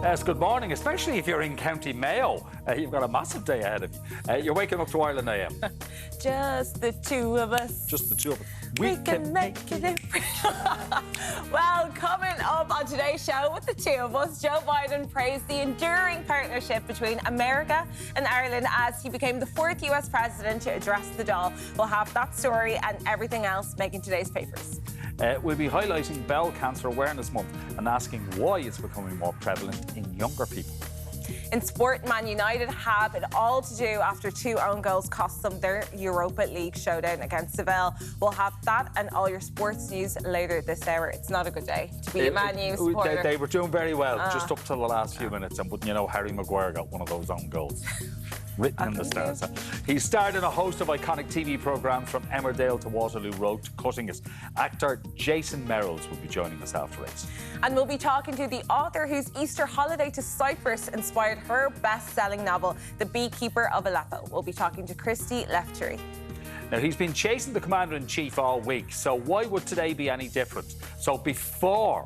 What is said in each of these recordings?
Yes, good morning, especially if you're in County Mayo. You've got a massive day ahead of you. You're waking up to Ireland AM. Just the two of us. Just the two of us. We can make it. Well, coming up on today's show with the two of us, Joe Biden praised the enduring partnership between America and Ireland as he became the fourth US president to address the Dáil. We'll have that story and everything else making today's papers. We'll be highlighting Bowel Cancer Awareness Month and asking why it's becoming more prevalent in younger people. In sport, Man United have it all to do after two own goals cost them their Europa League showdown against Seville. We'll have that and all your sports news later this hour. It's not a good day to be a Man U supporter. They were doing very well just up till the last few minutes, and wouldn't you know, Harry Maguire got one of those own goals. Written in the stars. He starred in a host of iconic TV programmes from Emmerdale to Waterloo Road to Cutting It. Actor Jason Merrells will be joining us after 8. And we'll be talking to the author whose Easter holiday to Cyprus inspired her best-selling novel, The Beekeeper of Aleppo. We'll be talking to Christy, Lefteri. Now, he's been chasing the Commander-in-Chief all week, so why would today be any different? So before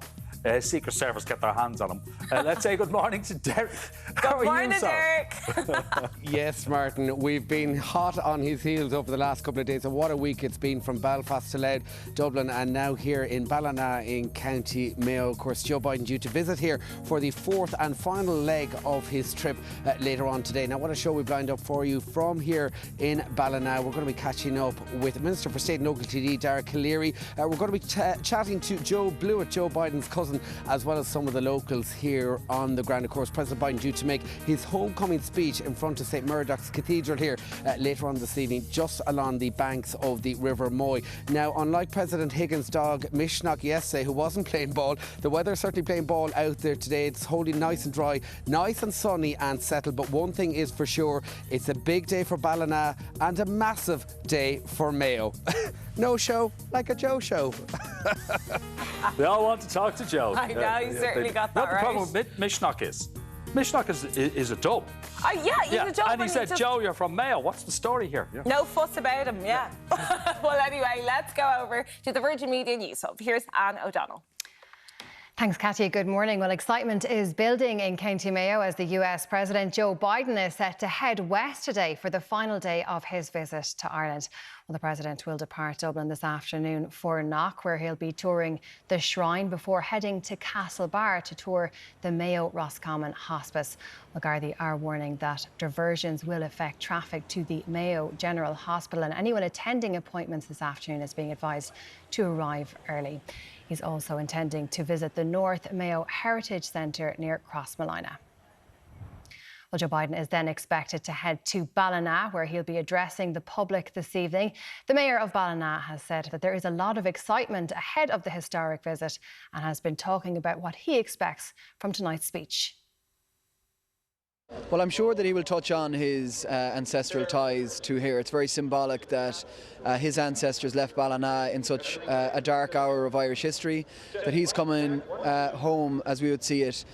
Secret Service get their hands on him, let's say good morning to Deric. Good morning, Deric. Yes, Martin, we've been hot on his heels over the last couple of days, and what a week it's been from Belfast to Louth, Dublin, and now here in Ballina in County Mayo. Of course, Joe Biden due to visit here for the fourth and final leg of his trip later on today. Now, what a show we've lined up for you from here in Ballina. We're going to be catching up with the Minister for State and Local TD, Deric. We're going to be chatting to Joe Blewett, Joe Biden's cousin, as well as some of the locals here on the ground. Of course, President Biden due to make his homecoming speech in front of St Murdoch's Cathedral here later on this evening, just along the banks of the River Moy. Now, unlike President Higgins' dog Mishnock yesterday, who wasn't playing ball, the weather's certainly playing ball out there today. It's holding nice and dry, nice and sunny and settled. But one thing is for sure, it's a big day for Ballina and a massive day for Mayo. No show like a Joe show. They all want to talk to Joe. I know, you certainly got that right. The problem with Mishnock is a dub. Yeah, he's a dub. And he said, Joe, you're from Mayo. What's the story here? Yeah. No fuss about him, yeah. Well, anyway, let's go over to the Virgin Media News Hub. Here's Anne O'Donnell. Thanks, Katia. Good morning. Well, excitement is building in County Mayo as the US President Joe Biden is set to head west today for the final day of his visit to Ireland. Well, the President will depart Dublin this afternoon for Knock, where he'll be touring the Shrine before heading to Castlebar to tour the Mayo Roscommon Hospice. Well, Gardaí are warning that diversions will affect traffic to the Mayo General Hospital, and anyone attending appointments this afternoon is being advised to arrive early. He's also intending to visit the North Mayo Heritage Centre near Crossmolina. Well, Joe Biden is then expected to head to Ballina, where he'll be addressing the public this evening. The mayor of Ballina has said that there is a lot of excitement ahead of the historic visit and has been talking about what he expects from tonight's speech. Well, I'm sure that he will touch on his ancestral ties to here. It's very symbolic that his ancestors left Ballina in such a dark hour of Irish history, that he's coming home, as we would see it,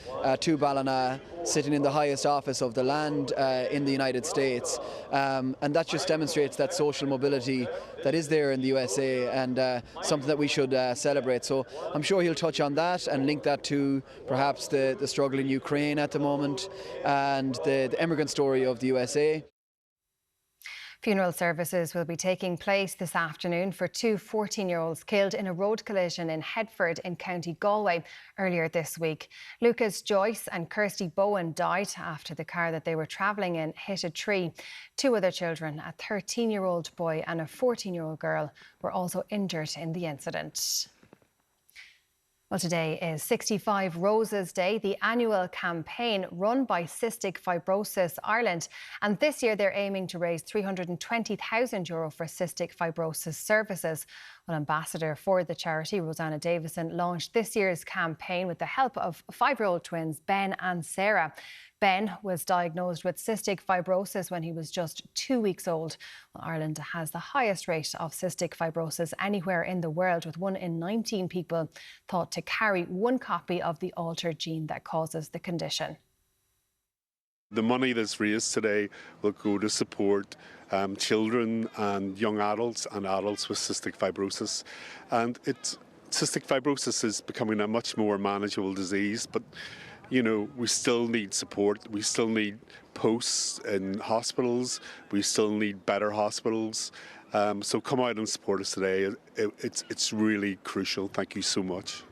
to Ballina, sitting in the highest office of the land in the United States. And that just demonstrates that social mobility that is there in the USA, and something that we should celebrate. So I'm sure he'll touch on that and link that to perhaps the struggle in Ukraine at the moment and the immigrant story of the USA. Funeral services will be taking place this afternoon for two 14-year-olds killed in a road collision in Headford in County Galway earlier this week. Lucas Joyce and Kirsty Bowen died after the car that they were travelling in hit a tree. Two other children, a 13-year-old boy and a 14-year-old girl, were also injured in the incident. Well, today is 65 Roses Day, the annual campaign run by Cystic Fibrosis Ireland. And this year they're aiming to raise €320,000 for cystic fibrosis services. Well, Ambassador for the charity, Rosanna Davison, launched this year's campaign with the help of 5-year-old twins, Ben and Sarah. Ben was diagnosed with cystic fibrosis when he was just 2 weeks old. Well, Ireland has the highest rate of cystic fibrosis anywhere in the world, with 1 in 19 people thought to carry one copy of the altered gene that causes the condition. The money that's raised today will go to support children and young adults and adults with cystic fibrosis. And cystic fibrosis is becoming a much more manageable disease, but you know, we still need support. We still need posts in hospitals. We still need better hospitals. So come out and support us today. It's really crucial. Thank you so much.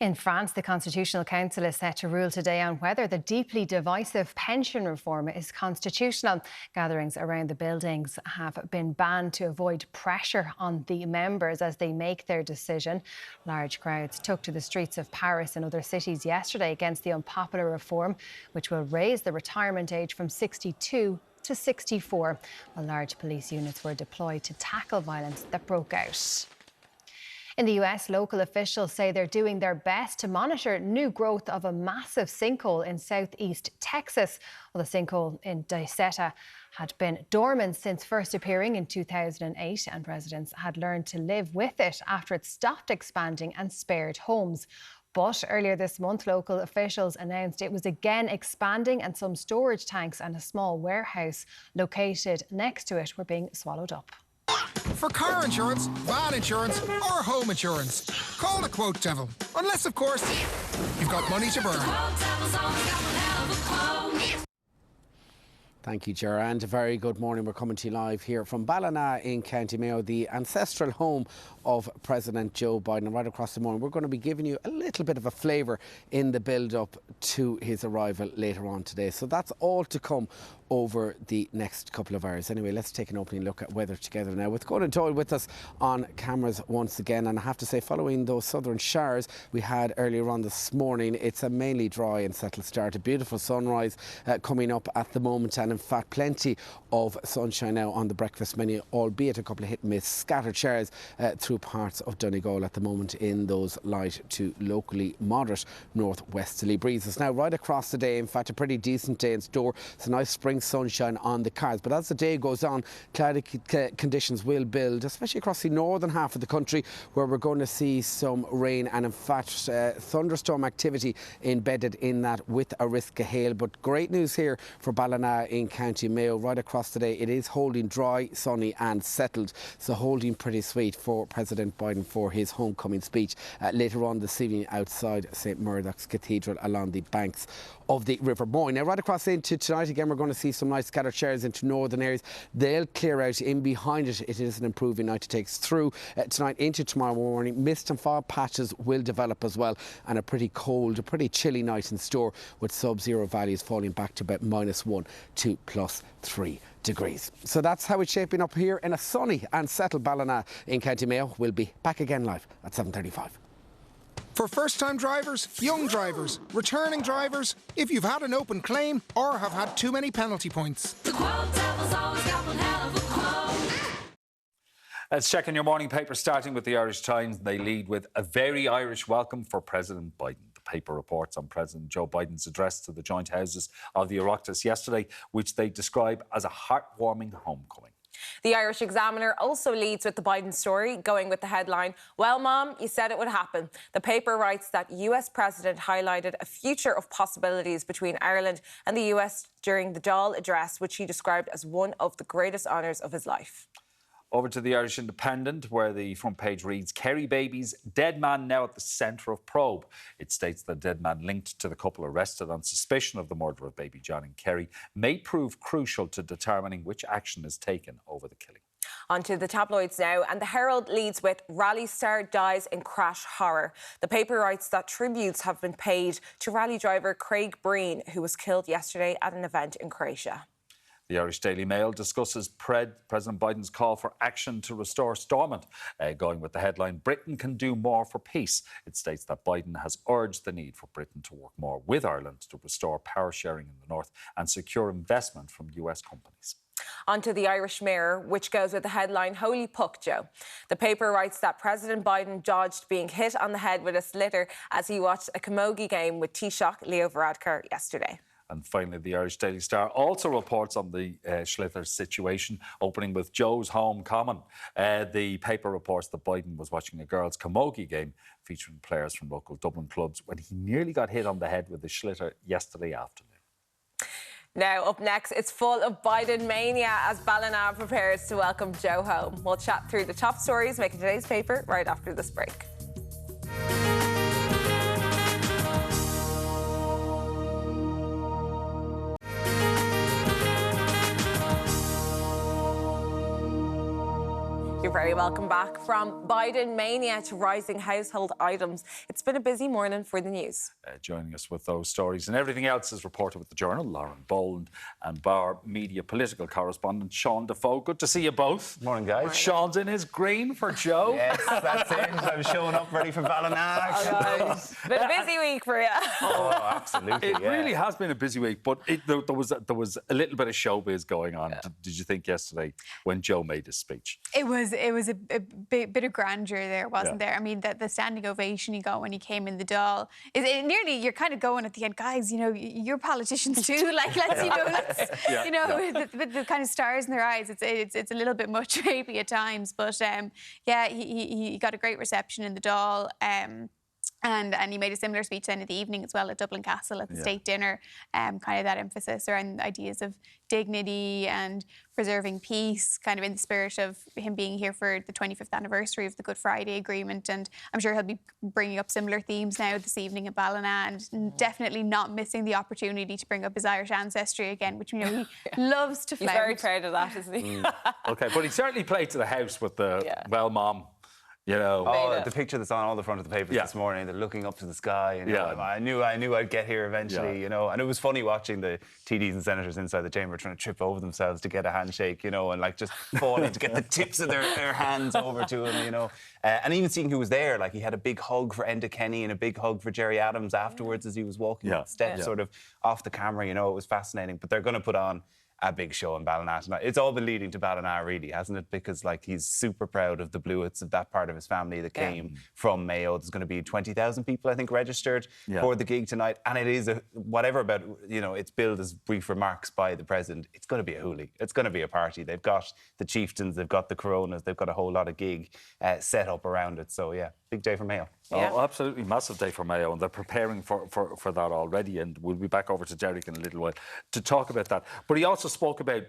In France, the Constitutional Council is set to rule today on whether the deeply divisive pension reform is constitutional. Gatherings around the buildings have been banned to avoid pressure on the members as they make their decision. Large crowds took to the streets of Paris and other cities yesterday against the unpopular reform, which will raise the retirement age from 62 to 64, while large police units were deployed to tackle violence that broke out. In the US, local officials say they're doing their best to monitor new growth of a massive sinkhole in southeast Texas. Well, the sinkhole in Diceta had been dormant since first appearing in 2008, and residents had learned to live with it after it stopped expanding and spared homes. But earlier this month, local officials announced it was again expanding, and some storage tanks and a small warehouse located next to it were being swallowed up. For car insurance, van insurance or home insurance, call the Quote Devil. Unless, of course, you've got money to burn. Thank you, Ger, and a very good morning. We're coming to you live here from Ballina in County Mayo, the ancestral home of President Joe Biden. And right across the morning, we're going to be giving you a little bit of a flavour in the build-up to his arrival later on today. So that's all to come over the next couple of hours. Anyway, let's take an opening look at weather together now with Gordon Doyle with us on cameras once again. And I have to say, following those southern showers we had earlier on this morning, it's a mainly dry and settled start. A beautiful sunrise coming up at the moment, and in fact plenty of sunshine now on the breakfast menu, albeit a couple of hit and miss scattered showers through parts of Donegal at the moment in those light to locally moderate northwesterly breezes. Now right across the day, in fact a pretty decent day in store. It's a nice spring sunshine on the cards, but as the day goes on, cloudy conditions will build, especially across the northern half of the country, where we're going to see some rain and in fact thunderstorm activity embedded in that with a risk of hail. But great news here for Ballina in County Mayo. Right across the day it is holding dry, sunny and settled, so holding pretty sweet for President Biden for his homecoming speech later on this evening outside St Murdoch's Cathedral along the banks of the River Boyne. Now right across into tonight again, we're going to see some nice scattered showers into northern areas. They'll clear out. In behind it, it is an improving night to take us through tonight into tomorrow morning. Mist and fog patches will develop as well, and a pretty cold, a pretty chilly night in store, with sub-zero values falling back to about -1 to +3 degrees. So that's how it's shaping up here in a sunny and settled Ballina in County Mayo. We'll be back again live at 7:35. For first-time drivers, young drivers, returning drivers, if you've had an open claim or have had too many penalty points. The Quote Devil's always got one hell of a quote. Let's check in your morning paper, starting with the Irish Times. They lead with a very Irish welcome for President Biden. The paper reports on President Joe Biden's address to the joint houses of the Oireachtas yesterday, which they describe as a heartwarming homecoming. The Irish Examiner also leads with the Biden story, going with the headline, "Well, Mom, you said it would happen." The paper writes that US President highlighted a future of possibilities between Ireland and the US during the Dáil address, which he described as one of the greatest honours of his life. Over to the Irish Independent, where the front page reads, Kerry babies, dead man now at the centre of probe. It states the dead man linked to the couple arrested on suspicion of the murder of baby John and Kerry may prove crucial to determining which action is taken over the killing. On to the tabloids now, and the Herald leads with rally star dies in crash horror. The paper writes that tributes have been paid to rally driver Craig Breen, who was killed yesterday at an event in Croatia. The Irish Daily Mail discusses President Biden's call for action to restore Stormont, going with the headline, Britain can do more for peace. It states that Biden has urged the need for Britain to work more with Ireland to restore power sharing in the north and secure investment from US companies. On to the Irish Mirror, which goes with the headline, Holy Puck, Joe. The paper writes that President Biden dodged being hit on the head with a slitter as he watched a camogie game with Taoiseach Leo Varadkar yesterday. And finally, the Irish Daily Star also reports on the Schlitter situation, opening with Joe's home common. The paper reports that Biden was watching a girls' camogie game featuring players from local Dublin clubs when he nearly got hit on the head with a Schlitter yesterday afternoon. Now, up next, it's full of Biden mania as Ballina prepares to welcome Joe home. We'll chat through the top stories making today's paper right after this break. You're very welcome back. From Biden mania to rising household items, it's been a busy morning for the news. Joining us with those stories and everything else is reported with the Journal, Lauren Boland and Bar Media political correspondent Seán Defoe. Good to see you both. Morning, guys. Sean's in his green for Joe. Yes, that's it. I was showing up ready for Ballina. Been a busy week for you. Oh, absolutely. It really has been a busy week, but there was a little bit of showbiz going on. Did you think yesterday when Joe made his speech? It was a bit of grandeur there, wasn't there? I mean, the standing ovation he got when he came in the Dáil is it nearly you're kind of going at the end, guys. You know, you're politicians too. Like, let's with the kind of stars in their eyes. It's a little bit much maybe at times, but he got a great reception in the Dáil. And he made a similar speech then in the evening as well at Dublin Castle at the state dinner, kind of that emphasis around ideas of dignity and preserving peace, kind of in the spirit of him being here for the 25th anniversary of the Good Friday Agreement. And I'm sure he'll be bringing up similar themes now this evening at Ballina, and definitely not missing the opportunity to bring up his Irish ancestry again, which we know he loves to flout. He's very proud of that, isn't he? OK, but he certainly played to the house with the, well, Mom, you know. Oh, the picture that's on all the front of the papers this morning, they're looking up to the sky. And, I knew I'd get here eventually, you know. And it was funny watching the TDs and senators inside the chamber trying to trip over themselves to get a handshake, you know, and like just falling to get the tips of their hands over to him, you know. And even seeing who was there, like he had a big hug for Enda Kenny and a big hug for Jerry Adams afterwards as he was walking up the steps sort of off the camera, you know. It was fascinating. But they're going to put on a big show in Ballina tonight. It's all been leading to Ballina, really, hasn't it? Because like he's super proud of the Bluets, of that part of his family that came from Mayo. There's going to be 20,000 people, I think, registered for the gig tonight. And it is whatever about, you know, it's billed as brief remarks by the president. It's going to be a hoolie. It's going to be a party. They've got the chieftains, they've got the Coronas, they've got a whole lot of gig set up around it. So yeah, big day for Mayo. Oh, absolutely massive day for Mayo, and they're preparing for that already. And we'll be back over to Deric in a little while to talk about that. But he also spoke about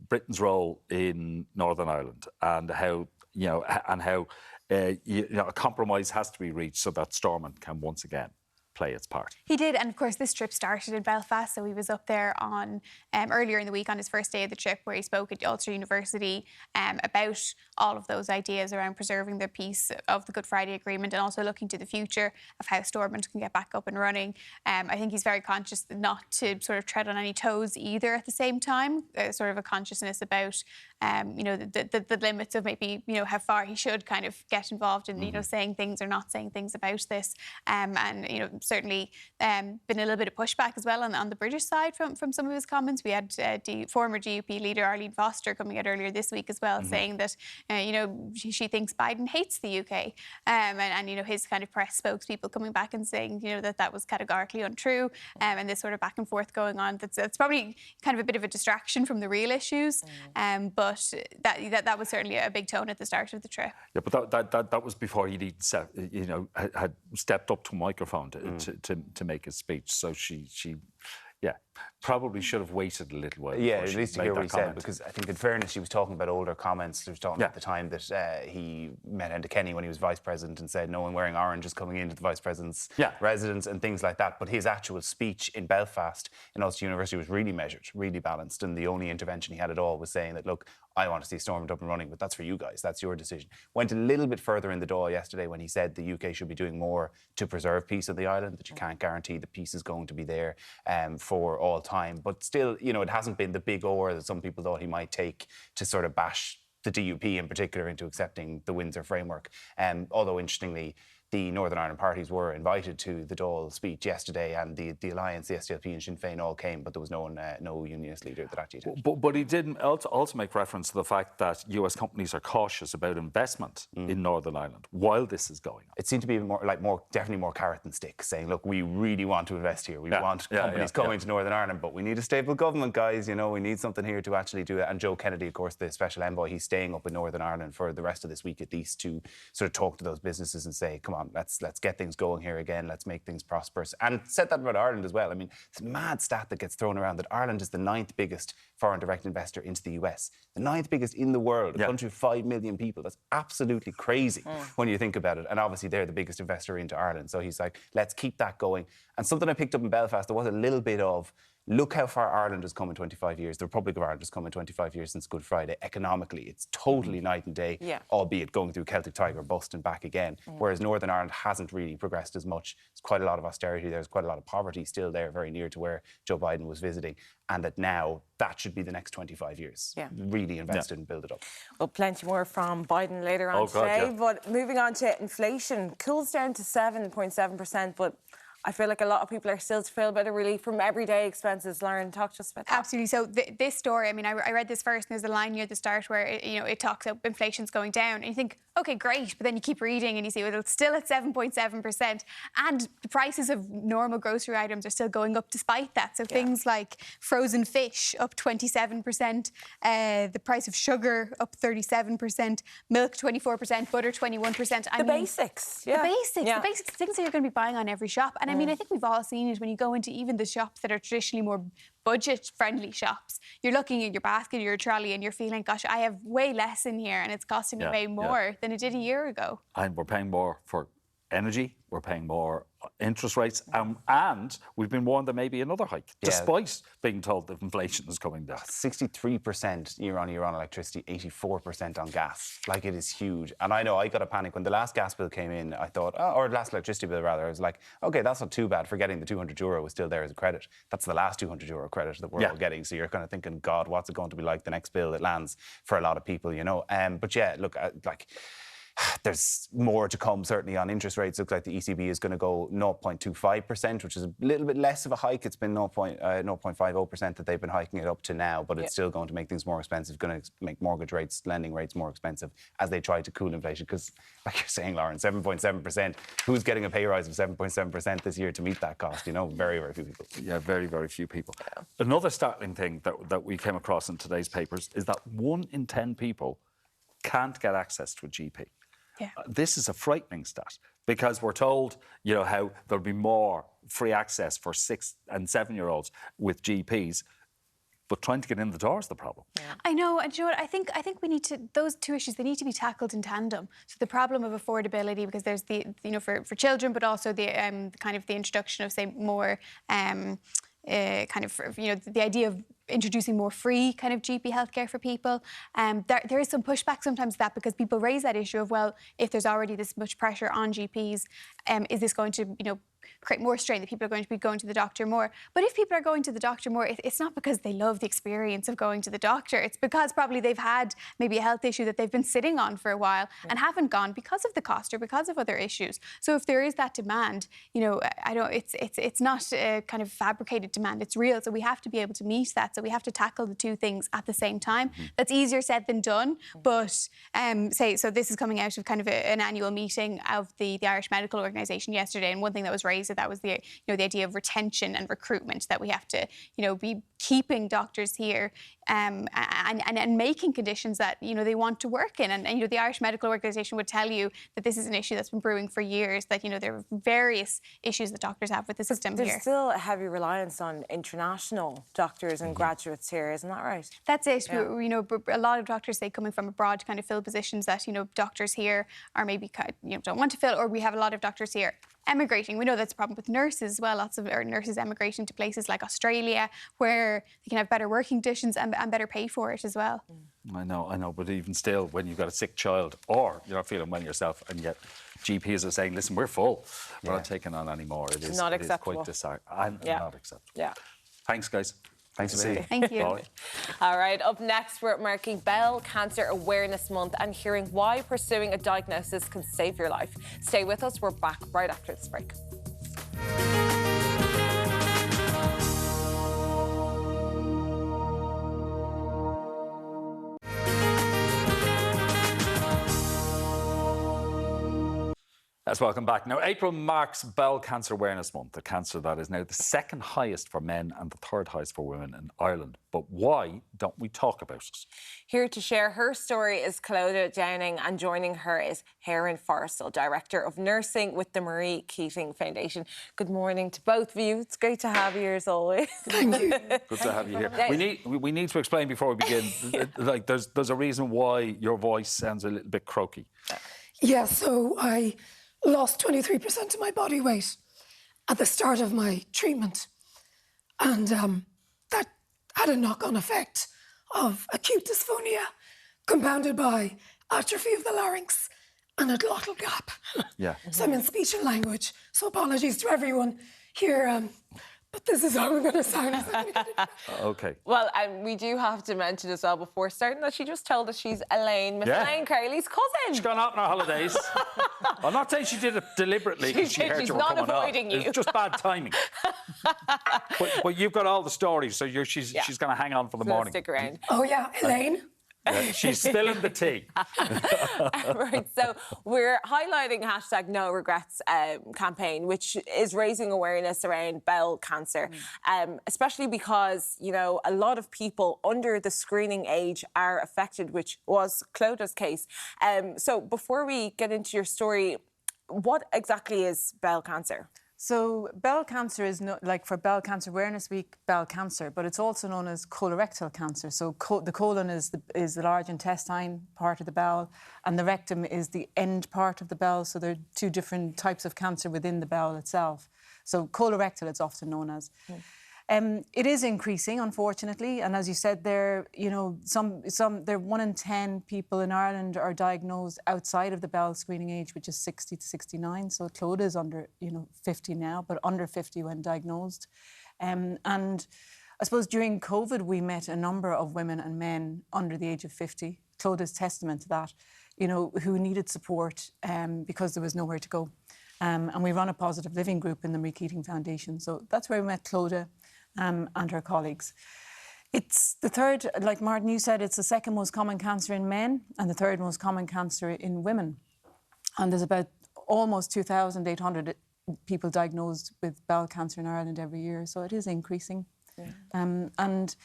Britain's role in Northern Ireland and how a compromise has to be reached so that Stormont can once again play its part. He did, and of course this trip started in Belfast, so he was up there on earlier in the week on his first day of the trip, where he spoke at Ulster University about all of those ideas around preserving the peace of the Good Friday Agreement and also looking to the future of how Stormont can get back up and running. I think he's very conscious not to sort of tread on any toes either at the same time, sort of a consciousness about the limits of maybe, you know, how far he should kind of get involved in, you know, saying things or not saying things about this. And, you know, certainly been a little bit of pushback as well on the British side from some of his comments. We had former GUP leader Arlene Foster coming out earlier this week as well, saying that, she thinks Biden hates the UK. And, you know, his kind of press spokespeople coming back and saying, you know, that was categorically untrue. And this sort of back and forth going on. That's probably kind of a bit of a distraction from the real issues. But that was certainly a big tone at the start of the trip. Yeah, but that was before he'd had stepped up to a microphone to make his speech. So she probably should have waited a little while. Yeah, at least to hear what he said, because I think in fairness, she was talking about older comments. She was talking at the time that he met Enda Kenny when he was vice president and said no one wearing orange is coming into the vice president's residence and things like that. But his actual speech in Belfast in Ulster University was really measured, really balanced, and the only intervention he had at all was saying that, look, I want to see Stormont up and running, but that's for you guys. That's your decision. Went a little bit further in the Dáil yesterday when he said the UK should be doing more to preserve peace on the island, that you can't guarantee the peace is going to be there for all time. But still, you know, it hasn't been the big oar that some people thought he might take to sort of bash the DUP in particular into accepting the Windsor framework. Although, interestingly, the Northern Ireland parties were invited to the Dáil speech yesterday, and the Alliance, the SDLP and Sinn Féin all came, but there was no unionist leader that actually attended. But he did also make reference to the fact that US companies are cautious about investment in Northern Ireland while this is going on. It seemed to be definitely more carrot than stick, saying, look, we really want to invest here. We want companies coming to Northern Ireland, but we need a stable government, guys. You know, we need something here to actually do it. And Joe Kennedy, of course, the special envoy, he's staying up in Northern Ireland for the rest of this week at least to sort of talk to those businesses and say, come on, let's get things going here again. Let's make things prosperous. And said that about Ireland as well. I mean, it's a mad stat that gets thrown around that Ireland is the 9th biggest foreign direct investor into the US. The 9th biggest in the world, a country of 5 million people. That's absolutely crazy when you think about it. And obviously they're the biggest investor into Ireland. So he's like, let's keep that going. And something I picked up in Belfast, there was a little bit of look how far Ireland has come in 25 years. The Republic of Ireland has come in 25 years since Good Friday. Economically, it's totally night and day, albeit going through Celtic Tiger bust and back again. Whereas Northern Ireland hasn't really progressed as much. There's quite a lot of austerity. There's quite a lot of poverty still there, very near to where Joe Biden was visiting. And that now, that should be the next 25 years. Really invest it and build it up. Well, plenty more from Biden later on today. But moving on to inflation, cools down to 7.7%, but I feel like a lot of people are still to feel a bit of relief from everyday expenses. Lauren, talk to us about that. Absolutely. So this story, I mean, I read this first, and there's a line near the start where it talks about inflation's going down, and you think, okay, great, but then you keep reading and you see, well, it's still at 7.7%, and the prices of normal grocery items are still going up despite that. So things like frozen fish up 27%, the price of sugar up 37%, milk 24%, butter 21%. The basics, the basics, things that you're going to be buying on every shop. And I mean, I think we've all seen it when you go into even the shops that are traditionally more budget-friendly shops. You're looking at your basket, your trolley, and you're feeling, gosh, I have way less in here, and it's costing me way more than it did a year ago. And we're paying more for energy, we're paying more interest rates, and we've been warned there may be another hike, despite being told that inflation is coming down. 63% year on electricity, 84% on gas. Like, it is huge. And I know I got a panic when the last gas bill came in. I thought, or last electricity bill rather, I was like, okay, that's not too bad, forgetting the €200 was still there as a credit. That's the last €200 credit that we're all getting. So you're kind of thinking, God, what's it going to be like the next bill that lands for a lot of people, you know? But yeah, look, like, there's more to come, certainly, on interest rates. Looks like the ECB is going to go 0.25%, which is a little bit less of a hike. It's been 0.50% that they've been hiking it up to now, but it's still going to make things more expensive, going to make mortgage rates, lending rates more expensive as they try to cool inflation. Because, like you're saying, Lauren, 7.7%, who's getting a pay rise of 7.7% this year to meet that cost? You know, very, very few people. Yeah, very, very few people. Another startling thing that we came across in today's papers is that 1 in 10 people can't get access to a GP. This is a frightening stat, because we're told, you know, how there'll be more free access for 6 and 7-year-olds with GPs, but trying to get in the door is the problem. I know, and you know what? I think we need to, those two issues, they need to be tackled in tandem. So the problem of affordability, because there's the, you know, for children, but also the kind of the introduction of, say, more kind of, you know, the idea of introducing more free kind of GP healthcare for people. There is some pushback sometimes to that, because people raise that issue of, well, if there's already this much pressure on GPs, is this going to, you know, create more strain, that people are going to be going to the doctor more? But if people are going to the doctor more, it's not because they love the experience of going to the doctor. It's because probably they've had maybe a health issue that they've been sitting on for a while and haven't gone because of the cost or because of other issues. So if there is that demand, you know, it's not a kind of fabricated demand, it's real. So we have to be able to meet that. So we have to tackle the two things at the same time. That's easier said than done. But so this is coming out of kind of an annual meeting of the Irish Medical Organisation yesterday, and one thing that was raised, that was the, you know, the idea of retention and recruitment, that we have to, you know, be keeping doctors here and making conditions that, you know, they want to work in. And you know, the Irish Medical Organisation would tell you that this is an issue that's been brewing for years, that, you know, there are various issues that doctors have with the system here. There's still a heavy reliance on international doctors and graduates here, isn't that right? That's it. Yeah. You know, a lot of doctors, say, coming from abroad to kind of fill positions that, you know, doctors here are maybe, you know, don't want to fill, or we have a lot of doctors here emigrating. We know that's a problem with nurses as well. Lots of nurses emigrating to places like Australia, where they can have better working conditions and better pay for it as well. I know, but even still, when you've got a sick child or you're not feeling well yourself, and yet GPs are saying, listen, we're full, we're not taking on any more. It is not acceptable. Quite disheartening. Not acceptable. Yeah. Thanks, guys. Thanks for seeing you. Thank you. Bye. All right, up next, we're marking Bowel Cancer Awareness Month and hearing why pursuing a diagnosis can save your life. Stay with us. We're back right after this break. Let's welcome back. Now, April marks Bowel Cancer Awareness Month, a cancer that is now the second highest for men and the third highest for women in Ireland. But why don't we talk about it? Here to share her story is Clodagh Downing, and joining her is Helen Forristal, Director of Nursing with the Marie Keating Foundation. Good morning to both of you. It's great to have you as always. Thank you. Good to have you here. We need to explain before we begin, like there's a reason why your voice sounds a little bit croaky. Yeah, so I lost 23% of my body weight at the start of my treatment. And had a knock-on effect of acute dysphonia, compounded by atrophy of the larynx and a glottal gap. Yeah. So I'm in speech and language, so apologies to everyone here, but this is how I'm going to sound. Okay. Well, we do have to mention as well before starting that she just told us she's Elaine, Miss Elaine Curley's cousin. She's gone out on her holidays. I'm not saying she did it deliberately because she heard you were coming out. It's just bad timing. but you've got all the stories, so she's going to hang on for the morning. Stick around. Oh yeah, Elaine. Yeah, she's spilling the tea. Right, so we're highlighting hashtag No Regrets campaign, which is raising awareness around bowel cancer, especially because, you know, a lot of people under the screening age are affected, which was Clodagh's case. So before we get into your story, what exactly is bowel cancer? So bowel cancer is like for Bowel Cancer Awareness Week, bowel cancer, but it's also known as colorectal cancer. So the colon is the large intestine part of the bowel, and the rectum is the end part of the bowel. So there are two different types of cancer within the bowel itself. So colorectal, it's often known as. It is increasing, unfortunately, and as you said, there, you know, there 1 in 10 people in Ireland are diagnosed outside of the bowel screening age, which is 60 to 69. So Clodagh is under, 50 now, but under 50 when diagnosed. And I suppose during COVID, we met a number of women and men under the age of 50. Clodagh is testament to that, who needed support because there was nowhere to go. And we run a positive living group in the Marie Keating Foundation. So that's where we met Clodagh and her colleagues. It's the third, like Martin, you said, it's the second most common cancer in men and the third most common cancer in women. And there's about almost 2,800 people diagnosed with bowel cancer in Ireland every year. So it is increasing. Yeah. And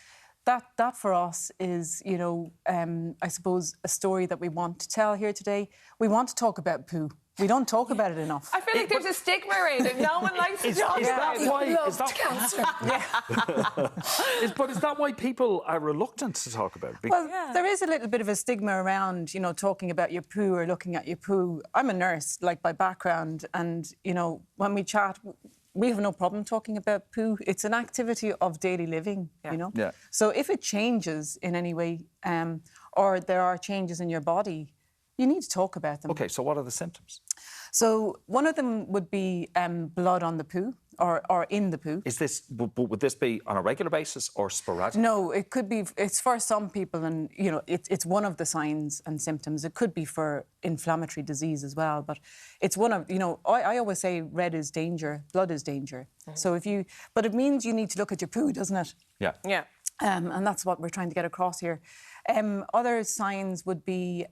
that for us is, I suppose, a story that we want to tell here today. We want to talk about poo. We don't talk about it enough. I feel like there's a stigma around it. No one likes to talk about it. Is that cancer? But is that why people are reluctant to talk about it? Well, there is a little bit of a stigma around, talking about your poo or looking at your poo. I'm a nurse, by background, and, when we chat, we have no problem talking about poo. It's an activity of daily living, Yeah. So if it changes in any way, or there are changes in your body, you need to talk about them. OK, so what are the symptoms? So one of them would be blood on the poo or in the poo. Would this be on a regular basis or sporadic? No, it could be. It's for some people, and it's one of the signs and symptoms. It could be for inflammatory disease as well, but it's one of I always say red is danger, blood is danger. Mm-hmm. So but it means you need to look at your poo, doesn't it? Yeah. Yeah. And that's what we're trying to get across here. Other signs would be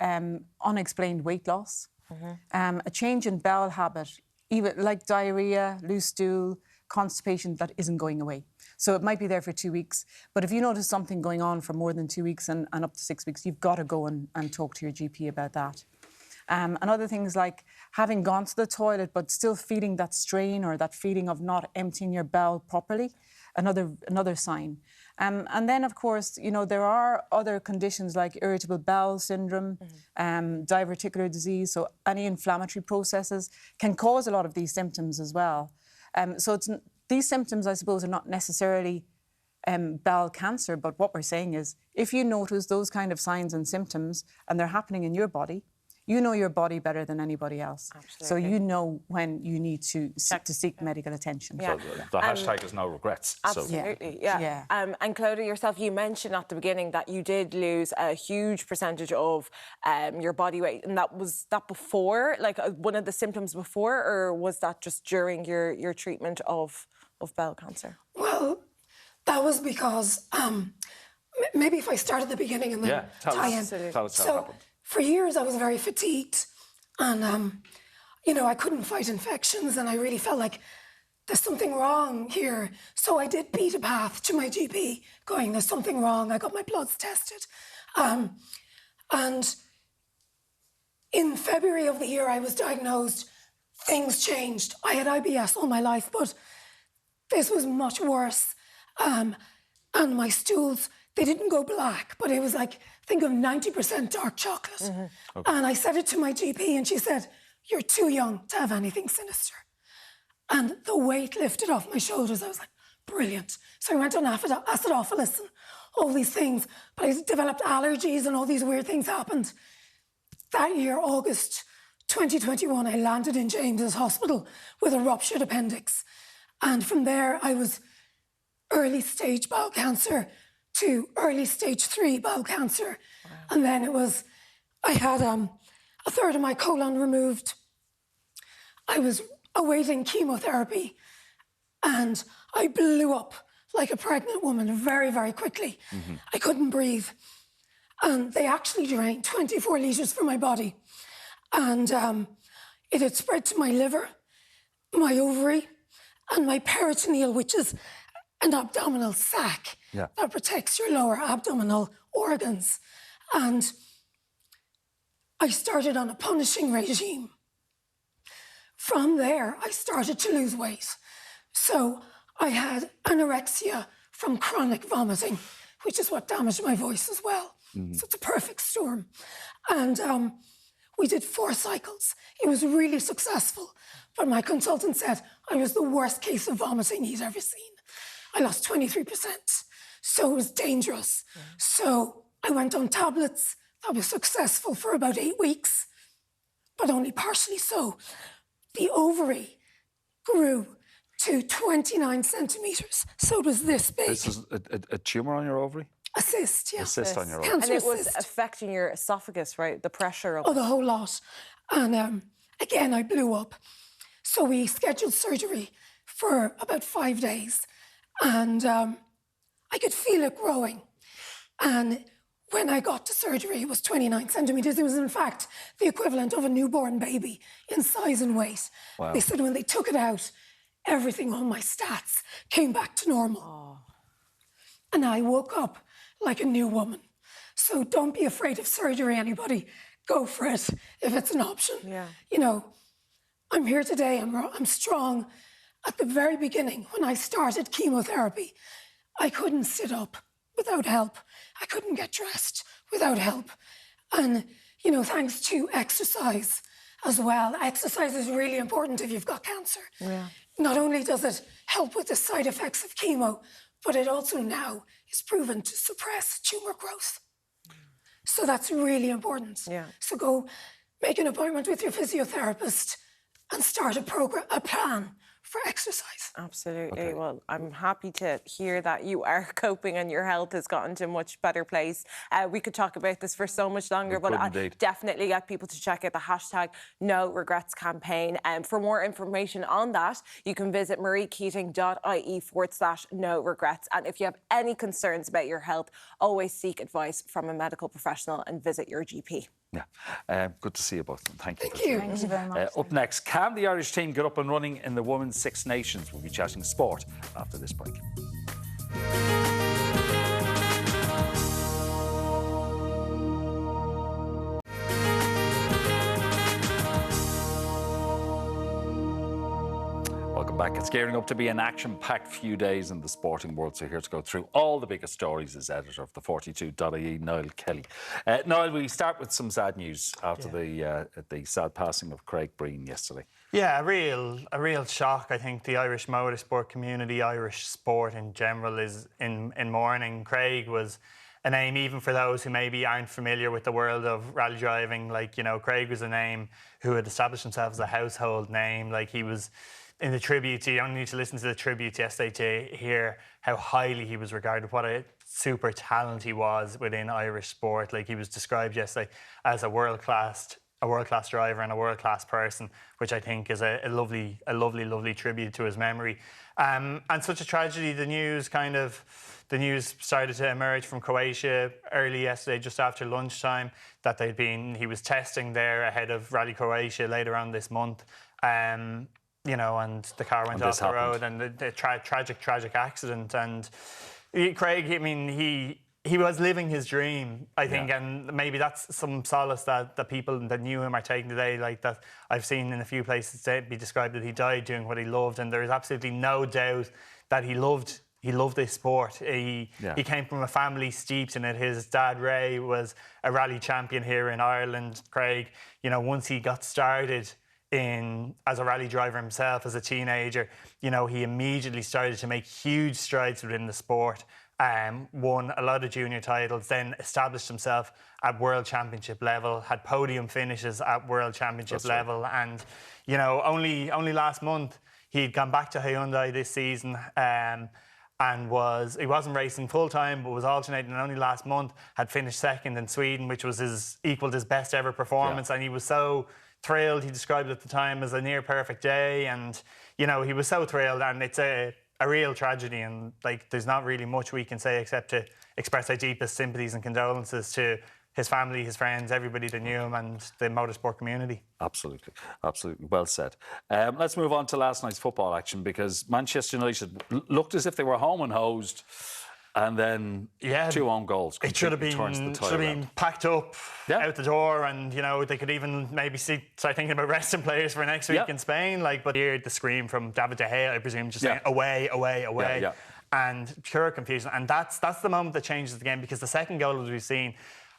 unexplained weight loss, a change in bowel habit, even like diarrhoea, loose stool, constipation that isn't going away. So it might be there for 2 weeks, but if you notice something going on for more than 2 weeks and up to 6 weeks, you've got to go and talk to your GP about that. And other things like having gone to the toilet but still feeling that strain or that feeling of not emptying your bowel properly, another sign. And then, of course, there are other conditions like irritable bowel syndrome, diverticular disease, so any inflammatory processes can cause a lot of these symptoms as well. So these symptoms, I suppose, are not necessarily bowel cancer, but what we're saying is if you notice those kind of signs and symptoms and they're happening in your body, you know your body better than anybody else. Absolutely. So you know when you need to seek medical attention. Yeah. So the hashtag is no regrets. Absolutely, yeah. And Clodagh, yourself, you mentioned at the beginning that you did lose a huge percentage of your body weight, and was that before, one of the symptoms before, or was that just during your treatment of bowel cancer? Well, that was because maybe if I start at the beginning and then tie in. Tell us how it happened. For years, I was very fatigued and, I couldn't fight infections and I really felt like there's something wrong here. So I did beat a path to my GP going, there's something wrong. I got my bloods tested. And in February of the year I was diagnosed, things changed. I had IBS all my life, but this was much worse. And my stools, they didn't go black, but it was think of 90% dark chocolate. Mm-hmm. Okay. And I said it to my GP and she said, you're too young to have anything sinister. And the weight lifted off my shoulders. I was like, brilliant. So I went on acidophilus and all these things, but I developed allergies and all these weird things happened. That year, August 2021, I landed in James's Hospital with a ruptured appendix. And from there, I was early stage bowel cancer to early stage 3 bowel cancer. Wow. And then I had a third of my colon removed. I was awaiting chemotherapy and I blew up like a pregnant woman very, very quickly. Mm-hmm. I couldn't breathe. And they actually drained 24 litres from my body. And it had spread to my liver, my ovary, and my peritoneal, which is an abdominal sac that protects your lower abdominal organs. And I started on a punishing regime. From there, I started to lose weight. So I had anorexia from chronic vomiting, which is what damaged my voice as well. Mm-hmm. So it's a perfect storm. And we did 4 cycles. It was really successful. But my consultant said I was the worst case of vomiting he's ever seen. I lost 23%. So it was dangerous. Mm-hmm. So I went on tablets. That was successful for about 8 weeks, but only partially so. The ovary grew to 29 centimetres. So it was this big. This is a tumour on your ovary? A cyst, yeah. A cyst on your ovary. And it was affecting your esophagus, right? The pressure of the whole lot. And again, I blew up. So we scheduled surgery for about 5 days. And I could feel it growing. And when I got to surgery, it was 29 centimetres. It was, in fact, the equivalent of a newborn baby in size and weight. Wow. They said when they took it out, everything, all my stats, came back to normal. Oh. And I woke up like a new woman. So don't be afraid of surgery, anybody. Go for it if it's an option. Yeah. You know, I'm here today, I'm strong. At the very beginning, when I started chemotherapy, I couldn't sit up without help. I couldn't get dressed without help. And, you know, thanks to exercise as well. Exercise is really important if you've got cancer. Yeah. Not only does it help with the side effects of chemo, but it also now is proven to suppress tumour growth. So that's really important. Yeah. So go make an appointment with your physiotherapist and start a plan for exercise. Absolutely. Okay. Well, I'm happy to hear that you are coping and your health has gotten to a much better place. We could talk about this for so much longer, but I definitely get people to check out the hashtag No Regrets campaign. For more information on that, you can visit mariekeating.ie/no regrets. And if you have any concerns about your health, always seek advice from a medical professional and visit your GP. Yeah, good to see you both. Thank you. Thank you. Thank you very much. Up next, can the Irish team get up and running in the Women's Six Nations? We'll be chatting sport after this break. Welcome back. It's gearing up to be an action-packed few days in the sporting world. So here to go through all the biggest stories is editor of the 42.ie, Niall Kelly. Niall, we start with some sad news after the sad passing of Craig Breen yesterday. Yeah, a real shock. I think the Irish motorsport community, Irish sport in general, is in mourning. Craig was a name, even for those who maybe aren't familiar with the world of rally driving. Like, you know, Craig was a name who had established himself as a household name. Like, he was in the tribute. You only need to listen to the tribute yesterday to hear how highly he was regarded, what a super talent he was within Irish sport. Like, he was described yesterday as a world-class driver and a world-class person, which I think is a lovely tribute to his memory. And such a tragedy. The news started to emerge from Croatia early yesterday, just after lunchtime, that he was testing there ahead of Rally Croatia later on this month. You know, and the car went off the road, and the tragic accident. And Craig, I mean, he was living his dream, I think, and maybe that's some solace that people that knew him are taking today. Like, that I've seen in a few places be described that he died doing what he loved, and there is absolutely no doubt that he loved this sport. He came from a family steeped in it. His dad, Ray, was a rally champion here in Ireland. Craig, you know, once he got started as a rally driver himself as a teenager. You know, he immediately started to make huge strides within the sport. Won a lot of junior titles, then established himself at World Championship level, had podium finishes at World Championship level, and you know, only last month he'd gone back to Hyundai this season, and he wasn't racing full time, but was alternating. And only last month had finished second in Sweden, which was equaled his best ever performance, and he was so thrilled. He described it at the time as a near perfect day, and you know, he was so thrilled, and it's a real tragedy, and like there's not really much we can say except to express our deepest sympathies and condolences to his family, his friends, everybody that knew him, and the motorsport community. Absolutely, absolutely, well said. Let's move on to last night's football action, because Manchester United looked as if they were home and hosed, and then 2 own goals. It should have been packed up out the door, and you know, they could even maybe start thinking about resting players for next week in Spain. But you heard the scream from David De Gea, I presume, just saying away, away, away, and pure confusion. And that's the moment that changes the game, because the second goal, as we've seen,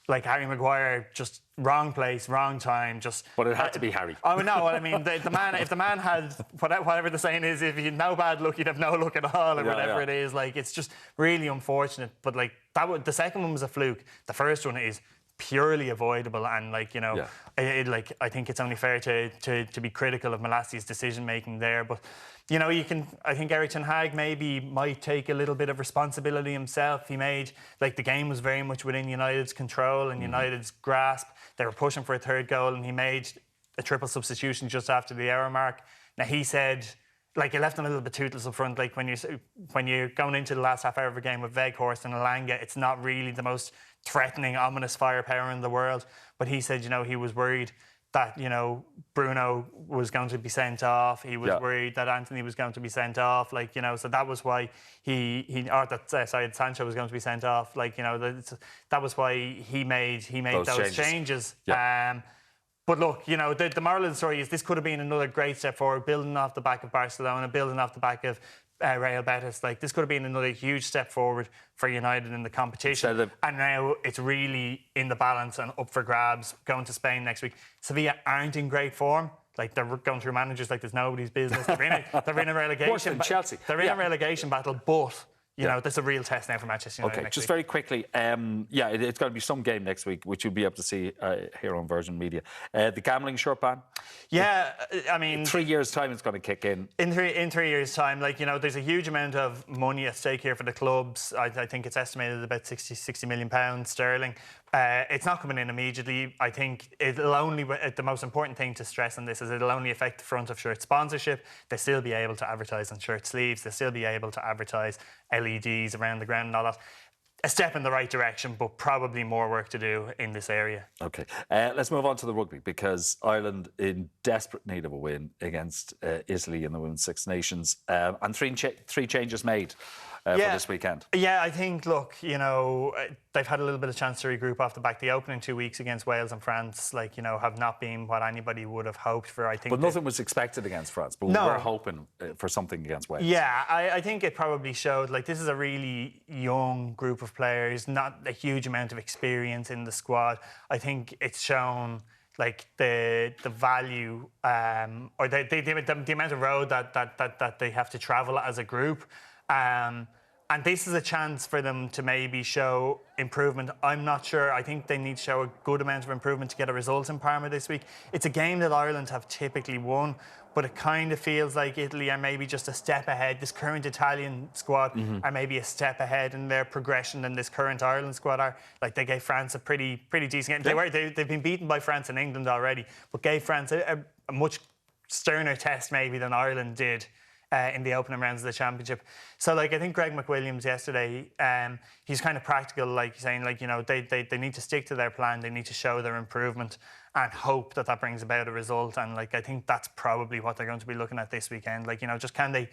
like Harry Maguire, just wrong place, wrong time. But it had to be Harry. Oh no! I mean, the man. If the man had whatever the saying is, if he had no bad luck, he'd have no luck at all, or whatever it is. Like, it's just really unfortunate. But like the second one was a fluke. The first one is purely avoidable, and like, you know, I think it's only fair to be critical of Malassi's decision making there, but. You know, I think Eric Ten Hag maybe might take a little bit of responsibility himself. He made, like, the game was very much within United's control and United's grasp. They were pushing for a third goal, and he made a triple substitution just after the hour mark. Now, he said, like, he left them a little bit toothless up front. Like, when you're going into the last half hour of a game with Weghorst and Elanga, it's not really the most threatening, ominous firepower in the world. But he said, you know, he was worried that, you know, Bruno was going to be sent off. He was worried that Anthony was going to be sent off. Like, you know, so that was why Sancho was going to be sent off. Like, you know, that was why he made those changes. But look, you know, the moral of the story is this could have been another great step forward, building off the back of Barcelona, building off the back of Real Betis. Like, this could have been another huge step forward for United in the competition. And now it's really in the balance and up for grabs going to Spain next week. Sevilla aren't in great form. Like, they're going through managers like there's nobody's business. They're in a relegation. Worse than Chelsea. They're in a relegation battle, but. You know, that's a real test now for Manchester United. Okay, just very quickly, it's going to be some game next week, which you'll be able to see here on Virgin Media. The gambling short ban? Yeah, I mean... In 3 years' time, it's going to kick in. In 3 years' time, like, you know, there's a huge amount of money at stake here for the clubs. I think it's estimated about 60 million pounds sterling. It's not coming in immediately. I think the most important thing to stress on this is it'll only affect the front of shirt sponsorship. They'll still be able to advertise on shirt sleeves. They'll still be able to advertise LEDs around the ground and all that. A step in the right direction, but probably more work to do in this area. OK. Let's move on to the rugby, because Ireland in desperate need of a win against Italy in the Women's Six Nations. And three changes made for this weekend. Yeah, I think, look, you know, they've had a little bit of chance to regroup off the back. The opening 2 weeks against Wales and France, like, you know, have not been what anybody would have hoped for. I think, but nothing was expected against France. But we were hoping for something against Wales. Yeah, I think it probably showed. Like, this is a really young group of players, not a huge amount of experience in the squad. I think it's shown. Like the value or the amount of road that they have to travel as a group. And this is a chance for them to maybe show improvement. I'm not sure. I think they need to show a good amount of improvement to get a result in Parma this week. It's a game that Ireland have typically won, but it kind of feels like Italy are maybe just a step ahead. This current Italian squad are maybe a step ahead in their progression than this current Ireland squad are. Like, they gave France a pretty decent game. They've been beaten by France and England already, but gave France a much sterner test maybe than Ireland did. In the opening rounds of the championship. So, like, I think Greg McWilliams yesterday, he's kind of practical, like saying, like, you know, they need to stick to their plan, they need to show their improvement and hope that brings about a result. And, like, I think that's probably what they're going to be looking at this weekend. Like, you know, just can they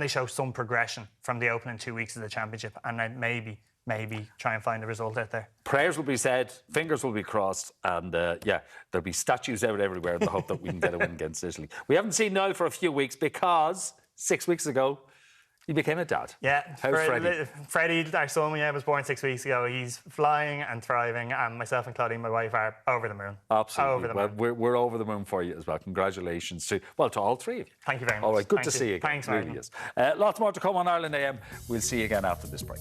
show some progression from the opening 2 weeks of the championship, and then maybe try and find a result out there. Prayers will be said, fingers will be crossed, and there'll be statues out everywhere in the hope that we can get a win against Italy. We haven't seen Niall for a few weeks because 6 weeks ago, You became a dad. Yeah. How's Freddie? Freddie, our son, was born 6 weeks ago. He's flying and thriving, and myself and Claudine, my wife, are over the moon. Absolutely. Over the moon. We're over the moon for you as well. Congratulations to all three of you. Thank you very much. All right, good Thank to see you again. Thanks, it really is. Lots more to come on Ireland AM. We'll see you again after this break.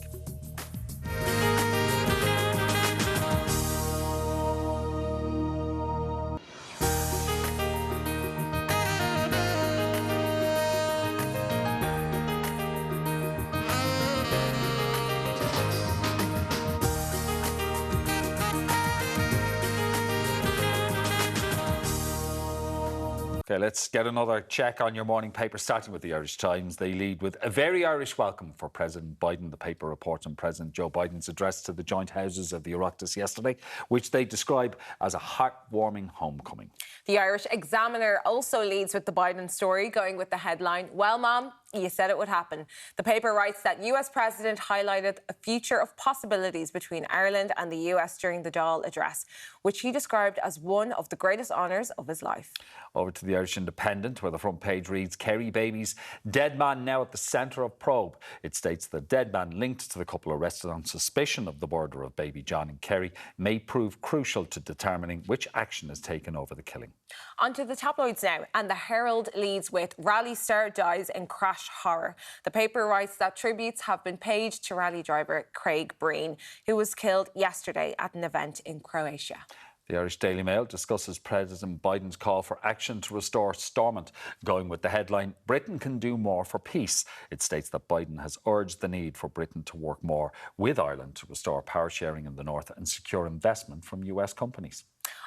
Okay, let's get another check on your morning paper, starting with the Irish Times. They lead with a very Irish welcome for President Biden. The paper reports on President Joe Biden's address to the joint houses of the Oireachtas yesterday, which they describe as a heartwarming homecoming. The Irish Examiner also leads with the Biden story, going with the headline, "Well, Mom, you said it would happen." The paper writes that US President highlighted a future of possibilities between Ireland and the US during the Dáil address, which he described as one of the greatest honours of his life. Over to the Irish Independent, where the front page reads, Kerry babies, dead man now at the centre of probe. It states the dead man linked to the couple arrested on suspicion of the murder of baby John in Kerry may prove crucial to determining which action is taken over the killing. On to the tabloids now, and the Herald leads with rally star dies in crash horror. The paper writes that tributes have been paid to rally driver Craig Breen, who was killed yesterday at an event in Croatia. The Irish Daily Mail discusses President Biden's call for action to restore Stormont, going with the headline, Britain can do more for peace. It states that Biden has urged the need for Britain to work more with Ireland to restore power sharing in the north and secure investment from US companies.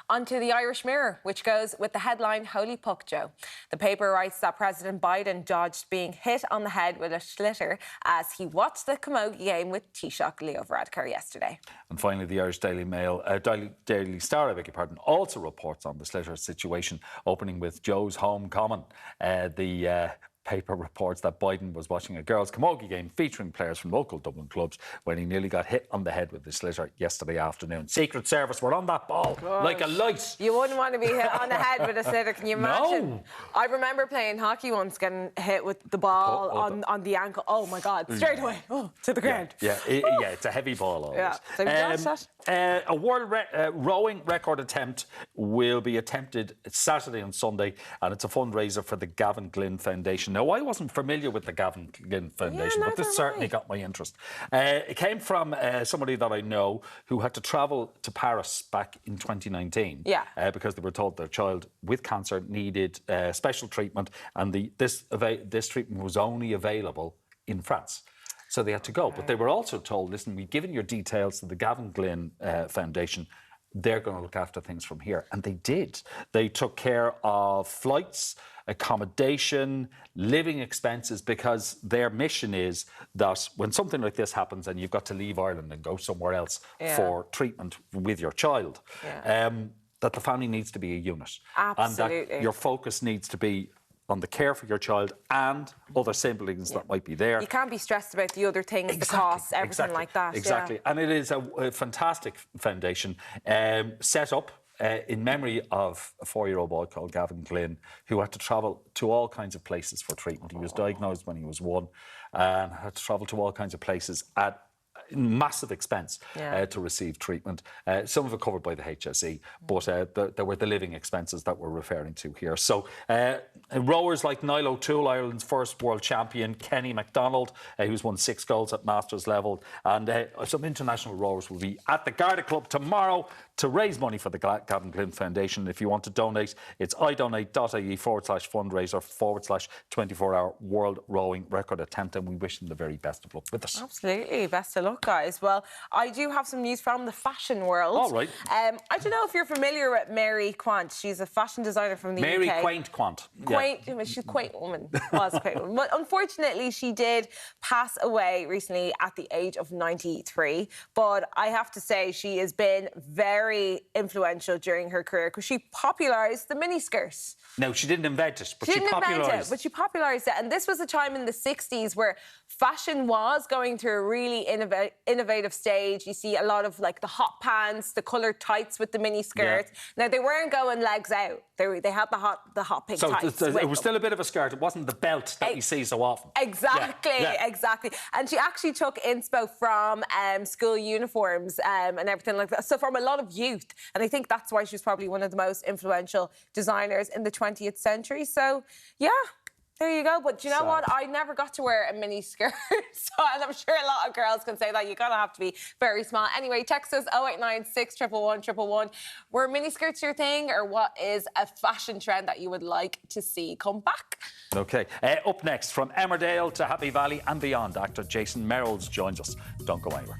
On to the Irish Mirror, which goes with the headline, Holy Puck, Joe. The paper writes that President Biden dodged being hit on the head with a schlitter as he watched the camogie game with Taoiseach Leo Varadkar yesterday. And finally, the Irish Daily Mail, Daily Star, also reports on the schlitter situation, opening with Joe's home common. The paper reports that Biden was watching a girls' camogie game featuring players from local Dublin clubs when he nearly got hit on the head with the schlitter yesterday afternoon. Secret Service were on that ball like a light. You wouldn't want to be hit on the head with a schlitter, can you imagine? No. I remember playing hockey once, getting hit with the ball on the ankle. Oh my God, straight away to the ground. Yeah, it's a heavy ball always. Yeah, so that. A world rowing record attempt will be attempted Saturday and Sunday, and it's a fundraiser for the Gavin Glynn Foundation. Now, I wasn't familiar with the Gavin Glynn Foundation, but this certainly got my interest. It came from somebody that I know who had to travel to Paris back in 2019 because they were told their child with cancer needed special treatment, and this treatment was only available in France. So they had to go. But they were also told, listen, we've given your details to the Gavin Glynn Foundation. They're going to look after things from here. And they did. They took care of flights, accommodation, living expenses, because their mission is that when something like this happens and you've got to leave Ireland and go somewhere else for treatment with your child, that the family needs to be a unit. Absolutely. And that your focus needs to be on the care for your child and other siblings that might be there. You can't be stressed about the other things, the costs, everything like that. Exactly. And it is a fantastic foundation set up in memory of a 4-year-old boy called Gavin Glynn, who had to travel to all kinds of places for treatment. He was diagnosed when he was 1 and had to travel to all kinds of places at massive expense to receive treatment. Some of it covered by the HSE, but there were the living expenses that we're referring to here. So rowers like Niall O'Toole, Ireland's first world champion, Kenny MacDonald, who's won 6 golds at Masters level, and some international rowers will be at the Garda Club tomorrow to raise money for the Gavin Glynn Foundation. If you want to donate, it's idonate.ie/fundraiser/24-hour world rowing record attempt, and we wish them the very best of luck with us. Absolutely, best of luck, guys. Well, I do have some news from the fashion world. All right. I don't know if you're familiar with Marie Quant. She's a fashion designer from the UK. Mary Quaint Quant. She's a quaint woman. Was a quaint woman. But unfortunately, she did pass away recently at the age of 93. But I have to say, she has been very influential during her career because she popularised the miniskirt. No, she didn't invent it, but she popularised it. And this was a time in the 60s where fashion was going through a really innovative stage. You see a lot of like the hot pants, the coloured tights with the mini skirts. Now they weren't going legs out. They had the hot pink tights. So it was still a bit of a skirt. It wasn't the belt that we see so often. Exactly. And she actually took inspo from school uniforms and everything like that. So from a lot of youth. And I think that's why she was probably one of the most influential designers in the 20th century. So, yeah. There you go. But do you know what? I never got to wear a mini skirt. And I'm sure a lot of girls can say that. You're going to have to be very small. Anyway, text us 0896 111 111. Were mini skirts your thing, or what is a fashion trend that you would like to see come back? OK. Up next, from Emmerdale to Happy Valley and beyond, actor Jason Merrells joins us. Don't go anywhere.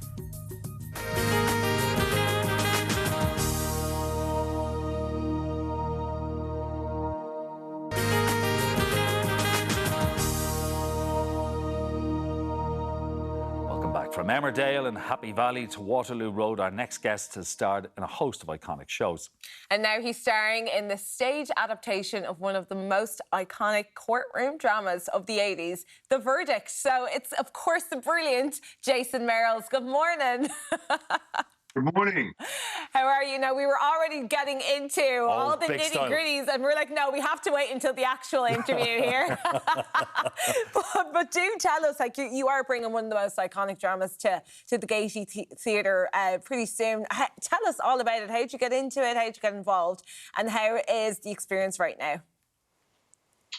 From Emmerdale and Happy Valley to Waterloo Road, our next guest has starred in a host of iconic shows. And now he's starring in the stage adaptation of one of the most iconic courtroom dramas of the 80s, The Verdict. So it's, of course, the brilliant Jason Merrells. Good morning. Good morning. How are you? Now, we were already getting into all the nitty-gritties, and we're like, no, we have to wait until the actual interview here. but do tell us, like, you are bringing one of the most iconic dramas to the Gaiety Theatre pretty soon. Tell us all about it. How did you get into it? How did you get involved? And how is the experience right now?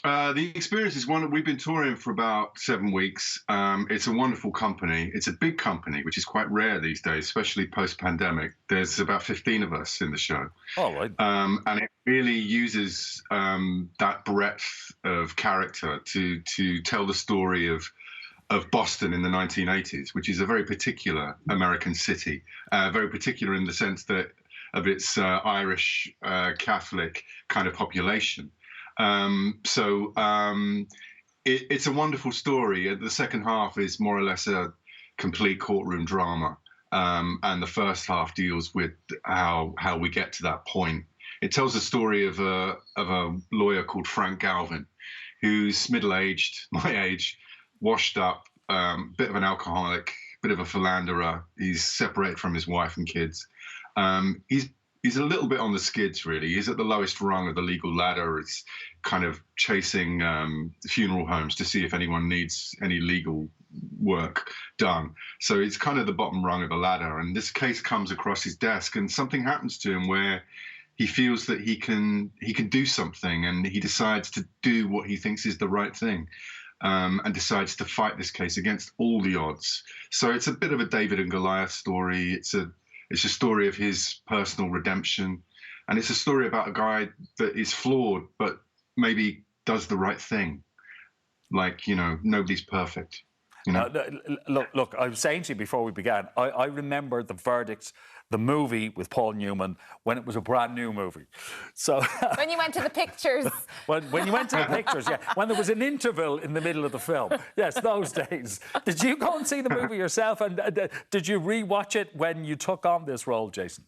The experience is one that we've been touring for about 7 weeks. It's a wonderful company. It's a big company, which is quite rare these days, especially post-pandemic. There's about 15 of us in the show. Oh, right. And it really uses that breadth of character to tell the story of Boston in the 1980s, which is a very particular American city, very particular in the sense that of its Irish Catholic kind of population. It's a wonderful story. The second half is more or less a complete courtroom drama, and the first half deals with how we get to that point. It tells the story of a lawyer called Frank Galvin, who's middle-aged, my age, washed up, bit of an alcoholic, bit of a philanderer. He's separated from his wife and kids. He's a little bit on the skids, really. He's at the lowest rung of the legal ladder. It's kind of chasing funeral homes to see if anyone needs any legal work done. So it's kind of the bottom rung of the ladder. And this case comes across his desk, and something happens to him where he feels that he can do something, and he decides to do what he thinks is the right thing, and decides to fight this case against all the odds. So it's a bit of a David and Goliath story. It's a story of his personal redemption, and it's a story about a guy that is flawed but maybe does the right thing. Like, you know, nobody's perfect. You know? Look, I was saying to you before we began, I remember The Verdict, the movie with Paul Newman, when it was a brand new movie. So when you went to the pictures. when you went to the pictures, yeah. When there was an interval in the middle of the film. Yes, those days. Did you go and see the movie yourself? And did you re-watch it when you took on this role, Jason?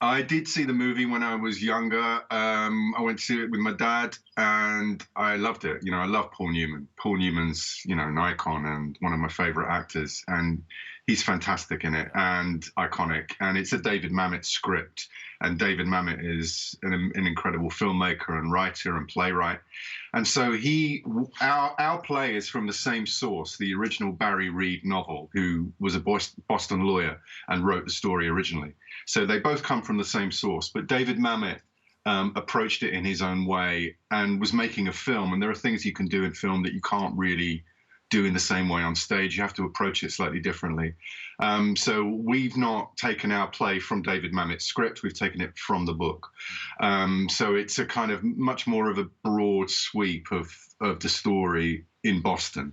I did see the movie when I was younger. I went to see it with my dad, and I loved it. You know, I love Paul Newman. Paul Newman's, you know, an icon and one of my favourite actors, and he's fantastic in it and iconic. And it's a David Mamet script, and David Mamet is an incredible filmmaker and writer and playwright. And so our play is from the same source, the original Barry Reed novel, who was a Boston lawyer and wrote the story originally. So they both come from the same source, but David Mamet approached it in his own way and was making a film. And there are things you can do in film that you can't really do in the same way on stage. You have to approach it slightly differently. So we've not taken our play from David Mamet's script, we've taken it from the book. So it's a kind of much more of a broad sweep of the story in Boston.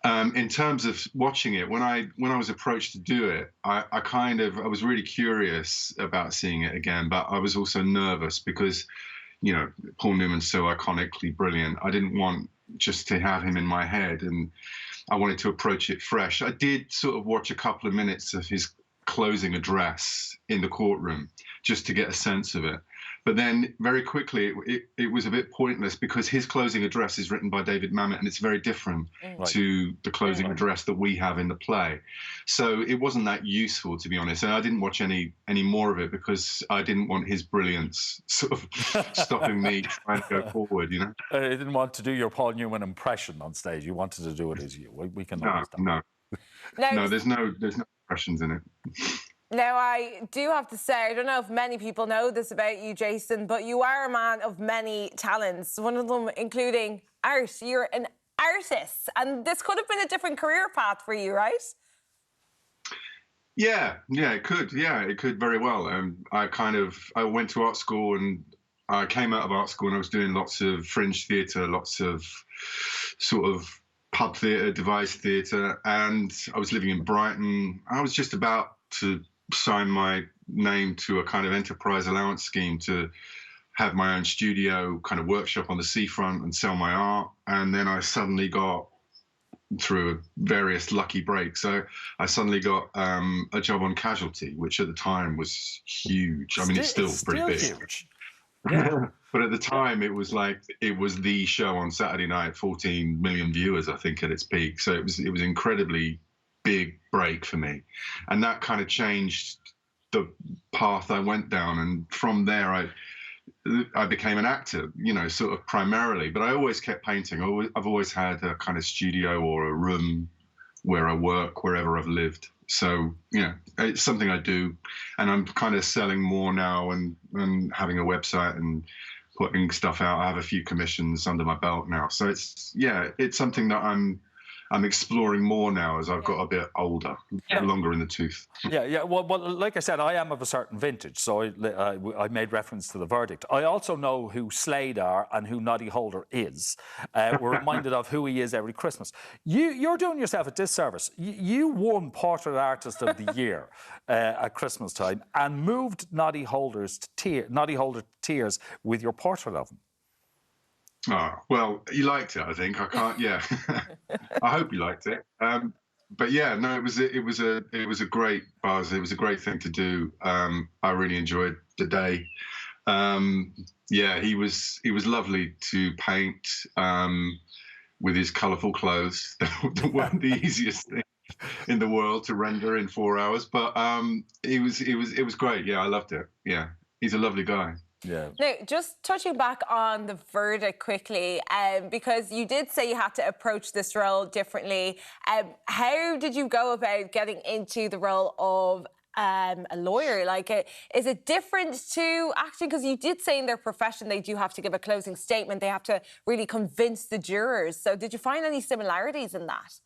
In terms of watching it, when I was approached to do it, I was really curious about seeing it again, but I was also nervous because, you know, Paul Newman's so iconically brilliant. I didn't want just to have him in my head, and I wanted to approach it fresh. I did sort of watch a couple of minutes of his closing address in the courtroom just to get a sense of it. But then very quickly it was a bit pointless because his closing address is written by David Mamet, and it's very different to the closing address that we have in the play. So it wasn't that useful, to be honest. And I didn't watch any more of it because I didn't want his brilliance sort of stopping me trying to go forward, you know? You didn't want to do your Paul Newman impression on stage. You wanted to do it as you. We can understand. No, there's no impressions in it. Now, I do have to say, I don't know if many people know this about you, Jason, but you are a man of many talents, one of them including art. You're an artist, and this could have been a different career path for you, right? Yeah, it could. Yeah, it could very well. I went to art school, and I came out of art school and I was doing lots of fringe theatre, lots of sort of pub theatre, devised theatre, and I was living in Brighton. I was just about to sign my name to a kind of enterprise allowance scheme to have my own studio kind of workshop on the seafront and sell my art. And then I suddenly got, through various lucky breaks, so I suddenly got a job on Casualty, which at the time was huge. I mean, it's still pretty big. Huge. But at the time, it was the show on Saturday night, 14 million viewers, I think, at its peak. So it was incredibly big break for me, and that kind of changed the path I went down. And from there, I became an actor, you know, sort of primarily. But I always kept painting. I've always had a kind of studio or a room where I work wherever I've lived. So, you know, it's something I do, and I'm kind of selling more now and having a website and putting stuff out. I have a few commissions under my belt now. So it's something that I'm exploring more now as I've got a bit older, longer in the tooth. Yeah. Well, like I said, I am of a certain vintage, so I made reference to The Verdict. I also know who Slade are and who Noddy Holder is. We're reminded of who he is every Christmas. You're doing yourself a disservice. You won Portrait Artist of the Year at Christmas time and moved Noddy Holder to tears with your portrait of him. Oh, well, you liked it, I think. I can't. Yeah, I hope you liked it. But yeah, no, it was a great buzz. It was a great thing to do. I really enjoyed the day. Yeah, he was lovely to paint with his colourful clothes. That weren't the easiest thing in the world to render in 4 hours, but it was great. Yeah, I loved it. Yeah, he's a lovely guy. Yeah. Now, just touching back on The Verdict quickly, because you did say you had to approach this role differently. How did you go about getting into the role of a lawyer? Like, is it different to acting? Because you did say in their profession they do have to give a closing statement. They have to really convince the jurors. So did you find any similarities in that?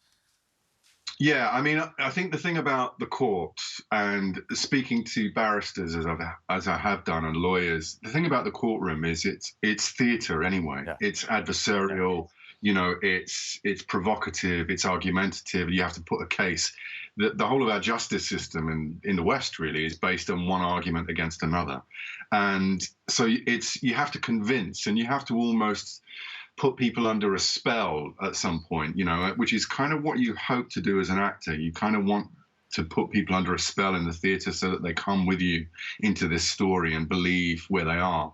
Yeah, I mean, I think the thing about the court and speaking to barristers as I have done and lawyers, the thing about the courtroom is it's theatre anyway. Yeah. It's adversarial, you know, it's provocative, it's argumentative. You have to put a case. The whole of our justice system in the West really is based on one argument against another, and so you have to convince, and you have to almost put people under a spell at some point, you know, which is kind of what you hope to do as an actor. You kind of want to put people under a spell in the theatre so that they come with you into this story and believe where they are.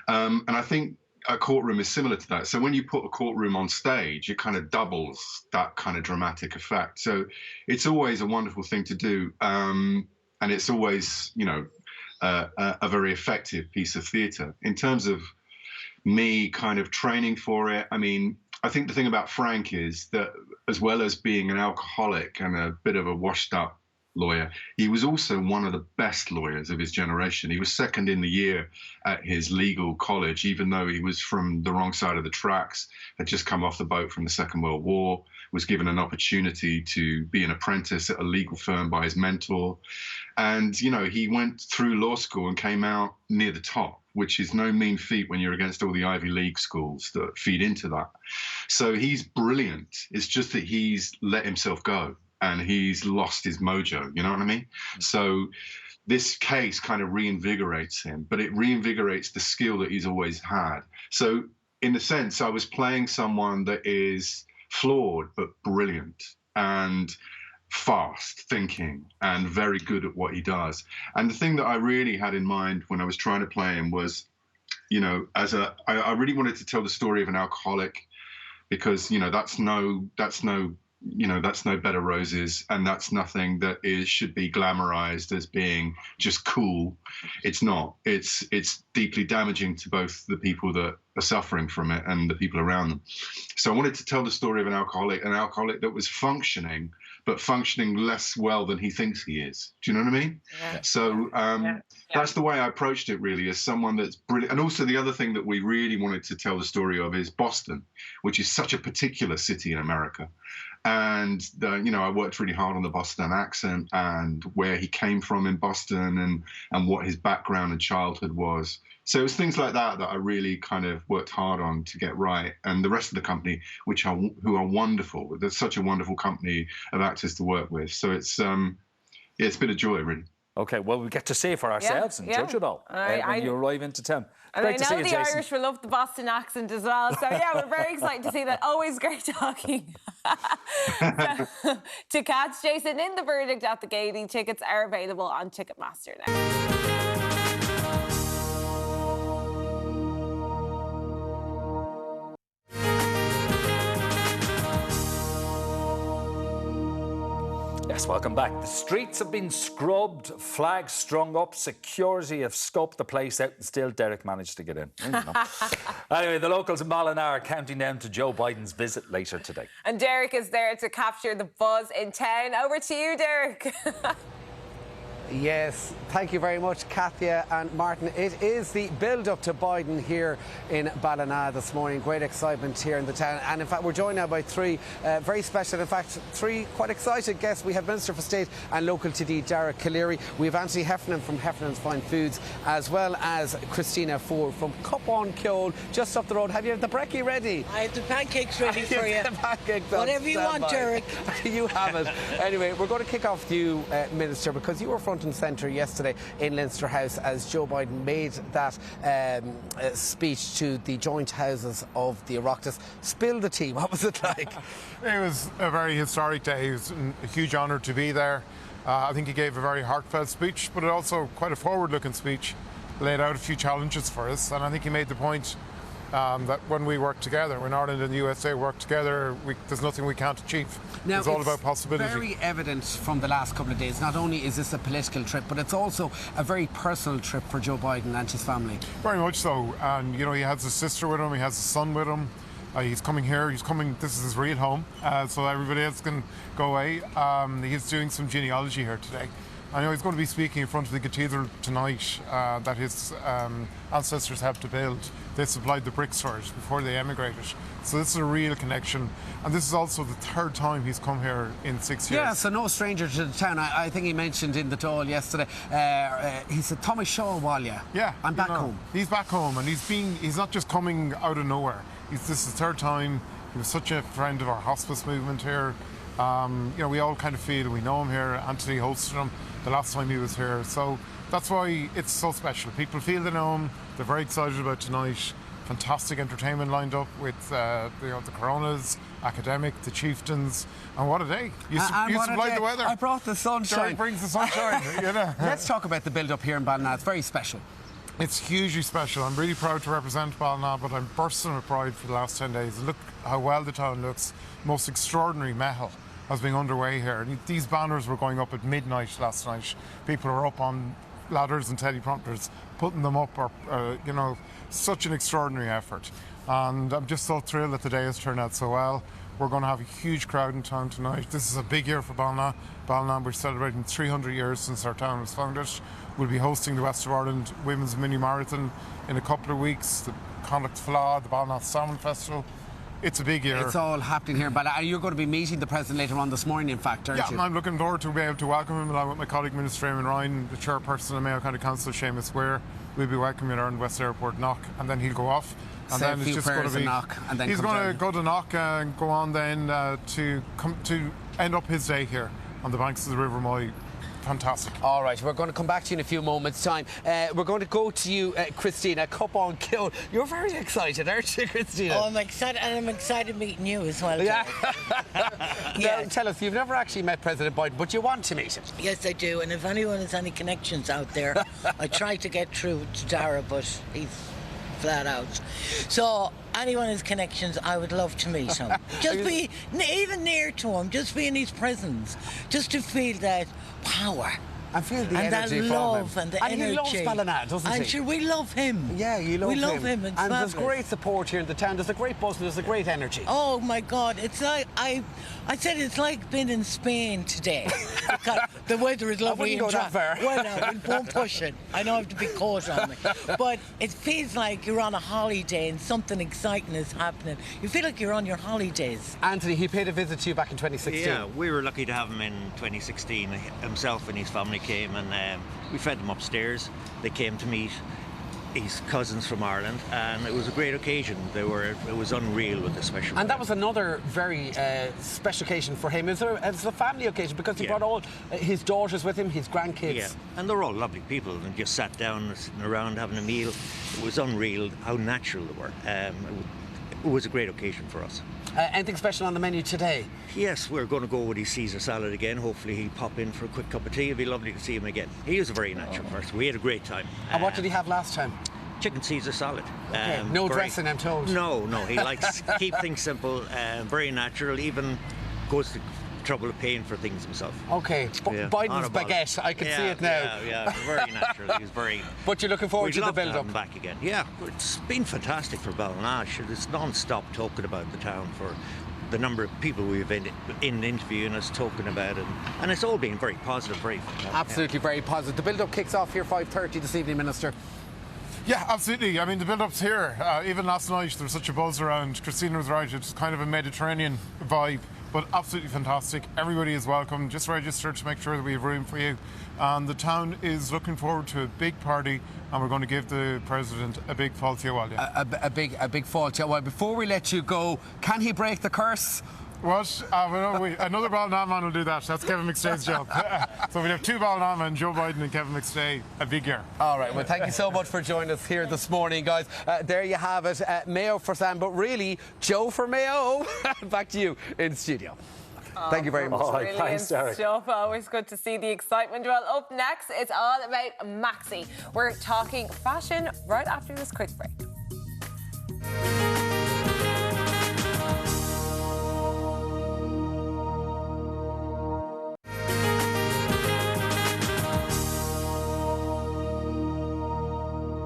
And I think a courtroom is similar to that. So when you put a courtroom on stage, it kind of doubles that kind of dramatic effect. So it's always a wonderful thing to do. And it's always, you know, a very effective piece of theatre. In terms of me kind of training for it, I mean, I think the thing about Frank is that as well as being an alcoholic and a bit of a washed up lawyer, he was also one of the best lawyers of his generation. He was second in the year at his legal college, even though he was from the wrong side of the tracks, had just come off the boat from the Second World War, was given an opportunity to be an apprentice at a legal firm by his mentor. And, you know, he went through law school and came out near the top, which is no mean feat when you're against all the Ivy League schools that feed into that. So he's brilliant. It's just that he's let himself go and he's lost his mojo, you know what I mean? So this case kind of reinvigorates him, but it reinvigorates the skill that he's always had. So in a sense, I was playing someone that is flawed but brilliant and fast thinking and very good at what he does. And the thing that I really had in mind when I was trying to play him was you know, I really wanted to tell the story of an alcoholic, because, you know, that's no bed of roses, and that's nothing that should be glamorized as being just cool. It's not. It's deeply damaging to both the people that are suffering from it and the people around them. So I wanted to tell the story of an alcoholic that was functioning, but functioning less well than he thinks he is. Do you know what I mean? Yeah. So that's the way I approached it, really, as someone that's brilliant. And also the other thing that we really wanted to tell the story of is Boston, which is such a particular city in America. And, you know, I worked really hard on the Boston accent and where he came from in Boston and what his background and childhood was. So it was things like that I really kind of worked hard on to get right. And the rest of the company, who are wonderful. There's such a wonderful company of actors to work with. So it's been a joy, really. OK, well, we get to see it for ourselves and judge it all when you arrive into town. And I know the Irish will love the Boston accent as well. So, yeah, we're very excited to see that. Always great talking. To catch Jason in the verdict at the Gaiety, tickets are available on Ticketmaster now. Yes, welcome back. The streets have been scrubbed, flags strung up, security have scoped the place out, and still Deric managed to get in. Anyway, the locals in Ballina are counting down to Joe Biden's visit later today. And Deric is there to capture the buzz in town. Over to you, Deric. Yes, thank you very much, Kathia and Martin. It is the build-up to Biden here in Ballina this morning. Great excitement here in the town. And in fact, we're joined now by three very special, in fact, three quite excited guests. We have Minister for State and Local TD Deric Calleary. We have Anthony Heffernan from Heffernan's Fine Foods, as well as Christina Ford from Cup on Kyoll, just up the road. Have you the brekkie ready? I have the pancakes ready for you. The pancakes whatever you want, Deric. You have it. Anyway, we're going to kick off with you, Minister, because you were front and centre yesterday in Leinster House as Joe Biden made that speech to the joint houses of the Oireachtas. Spill the tea. What was it like? It was a very historic day. It was a huge honour to be there. I think he gave a very heartfelt speech, but also quite a forward-looking speech, laid out a few challenges for us, and I think he made the point that when we work together, when Ireland and the USA work together, there's nothing we can't achieve. Now, it's all about possibility. It's very evident from the last couple of days, not only is this a political trip, but it's also a very personal trip for Joe Biden and his family. Very much so. And, you know, he has his sister with him, he has his son with him. He's coming here, this is his real home, so everybody else can go away. He's doing some genealogy here today. I know he's going to be speaking in front of the cathedral tonight that his ancestors helped to build. They supplied the bricks for it before they emigrated. So this is a real connection. And this is also the third time he's come here in 6 years. Yeah, so no stranger to the town. I think he mentioned in the Dáil yesterday, he said, Thomas Shaw Walia. Yeah. I'm back home. He's back home, and he's not just coming out of nowhere. This is the third time. He was such a friend of our hospice movement here. You know, we all kind of feel we know him here. Anthony hosted him the last time he was here. So that's why it's so special. People feel they know him. They're very excited about tonight. Fantastic entertainment lined up with the Coronas, Academic, the Chieftains, and what a day! You supplied the weather. I brought the sunshine. Deric brings the sunshine. You know. Let's talk about the build-up here in Ballina. It's very special. It's hugely special. I'm really proud to represent Ballina, but I'm bursting with pride for the last 10 days. Look how well the town looks. Most extraordinary metal has been underway here. And these banners were going up at midnight last night. People are up on ladders and teleprompters, putting them up, you know, such an extraordinary effort. And I'm just so thrilled that the day has turned out so well. We're going to have a huge crowd in town tonight. This is a big year for Ballina. Ballina, we're celebrating 300 years since our town was founded. We'll be hosting the West of Ireland Women's Mini Marathon in a couple of weeks, the Connacht Fleadh, the Ballina Salmon Festival. It's a big year. It's all happening here. But you're going to be meeting the President later on this morning, in fact, aren't you? Yeah, I'm looking forward to be able to welcome him along with my colleague Minister Eamon Ryan, the chairperson of Mayo County Council, Seamus Ware. We'll be welcoming him at Ireland West Airport, Knock, and then he'll go off. And then it's just going to be Knock, and then he's going to go to Knock and go on then to end up his day here on the banks of the River Moy. Fantastic. All right, we're going to come back to you in a few moments' time. We're going to go to you, Christina, Cup on Kyoll. You're very excited, aren't you, Christina? Oh, I'm excited, and I'm excited meeting you as well. Yeah. Now, tell us, you've never actually met President Biden, but you want to meet him. Yes, I do, and if anyone has any connections out there, I try to get through to Dara, but flat out. So anyone who's connections, I would love to meet him. Just be even near to him, just be in his presence, just to feel that power. I feel the and energy that love from him. and the energy. He loves Ballina, doesn't he? I'm sure we love him. Yeah, you love him. We love him. It's and fabulous. there's great support here in the town. There's a great buzz. There's a great energy. Oh my God! It's like I said it's like being in Spain today. Because the weather is lovely. I wouldn't go that far. Well, no, won't push it. I know I have to be coat on me, but it feels like you're on a holiday and something exciting is happening. You feel like you're on your holidays. Anthony, he paid a visit to you back in 2016. Yeah, we were lucky to have him in 2016. Himself and his family came and we fed them upstairs. They came to meet his cousins from Ireland, and it was a great occasion. It was unreal with the special. And that was another very special occasion for him. It's a family occasion because he brought all his daughters with him, his grandkids. Yeah, and they're all lovely people, and just sat down, sitting around having a meal. It was unreal how natural they were. It was a great occasion for us. Anything special on the menu today? Yes, we're going to go with his Caesar salad again. Hopefully he'll pop in for a quick cup of tea. It'd be lovely to see him again. He is a very natural person. We had a great time. And what did he have last time? Chicken Caesar salad. Okay. No dressing, I'm told. No, he likes keep things simple, very natural, even goes to trouble of paying for things himself. Okay, Biden's baguette, I can see it now. Yeah, very natural. He's very... But you're looking forward to the build-up? We'd love to have him back again. Yeah, it's been fantastic for Ballina. It's non-stop talking about the town for the number of people we've been in interviewing us, talking about it, and it's all been very positive, very fantastic. Absolutely very positive. The build-up kicks off here 5:30 this evening, Minister. Yeah, absolutely. I mean, the build-up's here. Even last night, there was such a buzz around. Christina was right. It's kind of a Mediterranean vibe, but absolutely fantastic. Everybody is welcome. Just register to make sure that we have room for you. And the town is looking forward to a big party, and we're going to give the President a big fáilte bháile. A big fáilte. Well, before we let you go, can he break the curse? What? Another Ballina man will do that. That's Kevin McStay's job. So we'd have two Ballina men, Joe Biden and Kevin McStay, a big year. All right, well, thank you so much for joining us here this morning, guys. There you have it. Mayo for Sam, but really, Joe for Mayo. Back to you in studio. Thank you very much. Thanks, Deric. Stuff. Always good to see the excitement. Well, up next, it's all about Maxi. We're talking fashion right after this quick break.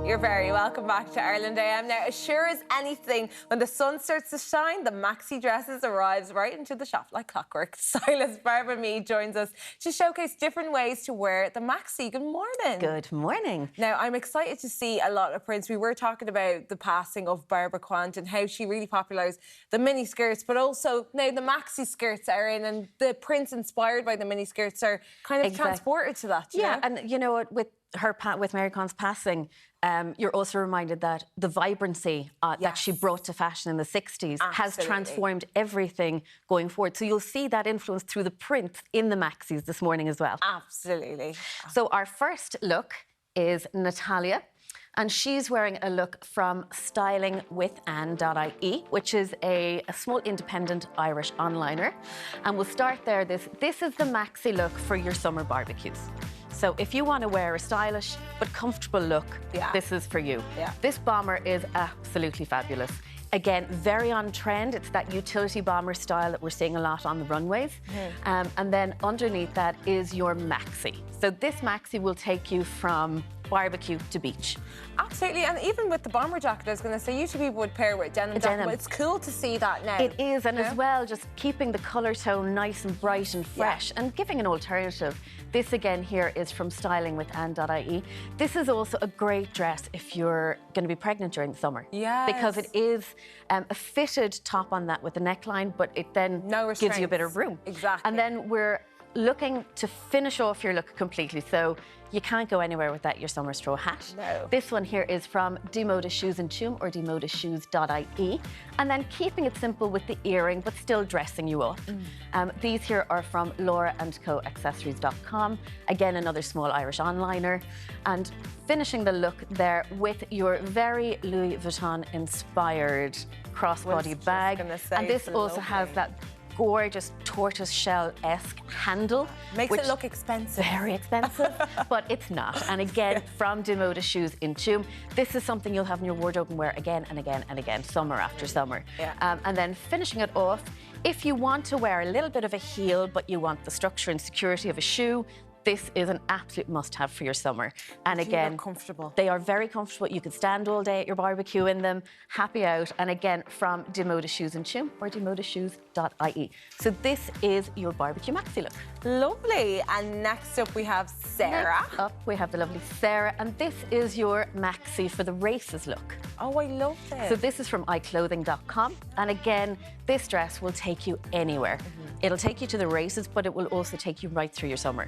You're very welcome back to Ireland AM. Now, as sure as anything, when the sun starts to shine, the Maxi dresses arrives right into the shop like clockwork. Stylist Barbara Mead joins us to showcase different ways to wear the Maxi. Good morning. Good morning. Now, I'm excited to see a lot of prints. We were talking about the passing of Barbara Quant and how she really popularised the mini skirts, but also now the Maxi skirts are in, and the prints inspired by the mini skirts are kind of transported to that. Yeah, and you know what, with Mary Quant's passing, you're also reminded that the vibrancy that she brought to fashion in the 60s has transformed everything going forward. So you'll see that influence through the prints in the Maxis this morning as well. Absolutely. So our first look is Natalia, and she's wearing a look from stylingwithanne.ie, which is a small independent Irish onliner. And we'll start there. This is the Maxi look for your summer barbecues. So if you want to wear a stylish but comfortable look, this is for you. Yeah. This bomber is absolutely fabulous. Again, very on trend. It's that utility bomber style that we're seeing a lot on the runways. And then underneath that is your Maxi. So this Maxi will take you from barbecue to beach. Absolutely, and even with the bomber jacket, I was going to say, usually people would pair with denim jacket, but it's cool to see that now. It is, and as well, just keeping the colour tone nice and bright and fresh and giving an alternative. This again here is from stylingwithanne.ie. This is also a great dress if you're going to be pregnant during the summer. Yes. Because it is a fitted top on that with a neckline, but it then gives you a bit of room. Exactly. And then we're looking to finish off your look completely. So you can't go anywhere without your summer straw hat. No. This one here is from Demoda Shoes and Tomb or demodashoes.ie. And then keeping it simple with the earring, but still dressing you up. These here are from lauraandcoaccessories.com. Again, another small Irish onliner. And finishing the look there with your very Louis Vuitton inspired crossbody bag. And this also has that gorgeous tortoise shell-esque handle. Makes it look expensive. Very expensive, but it's not. And again, from Demoda Shoes in Tuam, this is something you'll have in your wardrobe and wear again and again and again, summer after summer. And then finishing it off, if you want to wear a little bit of a heel, but you want the structure and security of a shoe, this is an absolute must-have for your summer. And again, comfortable. They are very comfortable. You can stand all day at your barbecue in them, happy out. And again, from Demoda Shoes in Tuam or demodashoes.ie. So this is your barbecue maxi look. Lovely. And next up we have Sarah. Next up we have the lovely Sarah, and this is your maxi for the races look. Oh, I love this. So this is from iClothing.com, and again, this dress will take you anywhere. It'll take you to the races, but it will also take you right through your summer.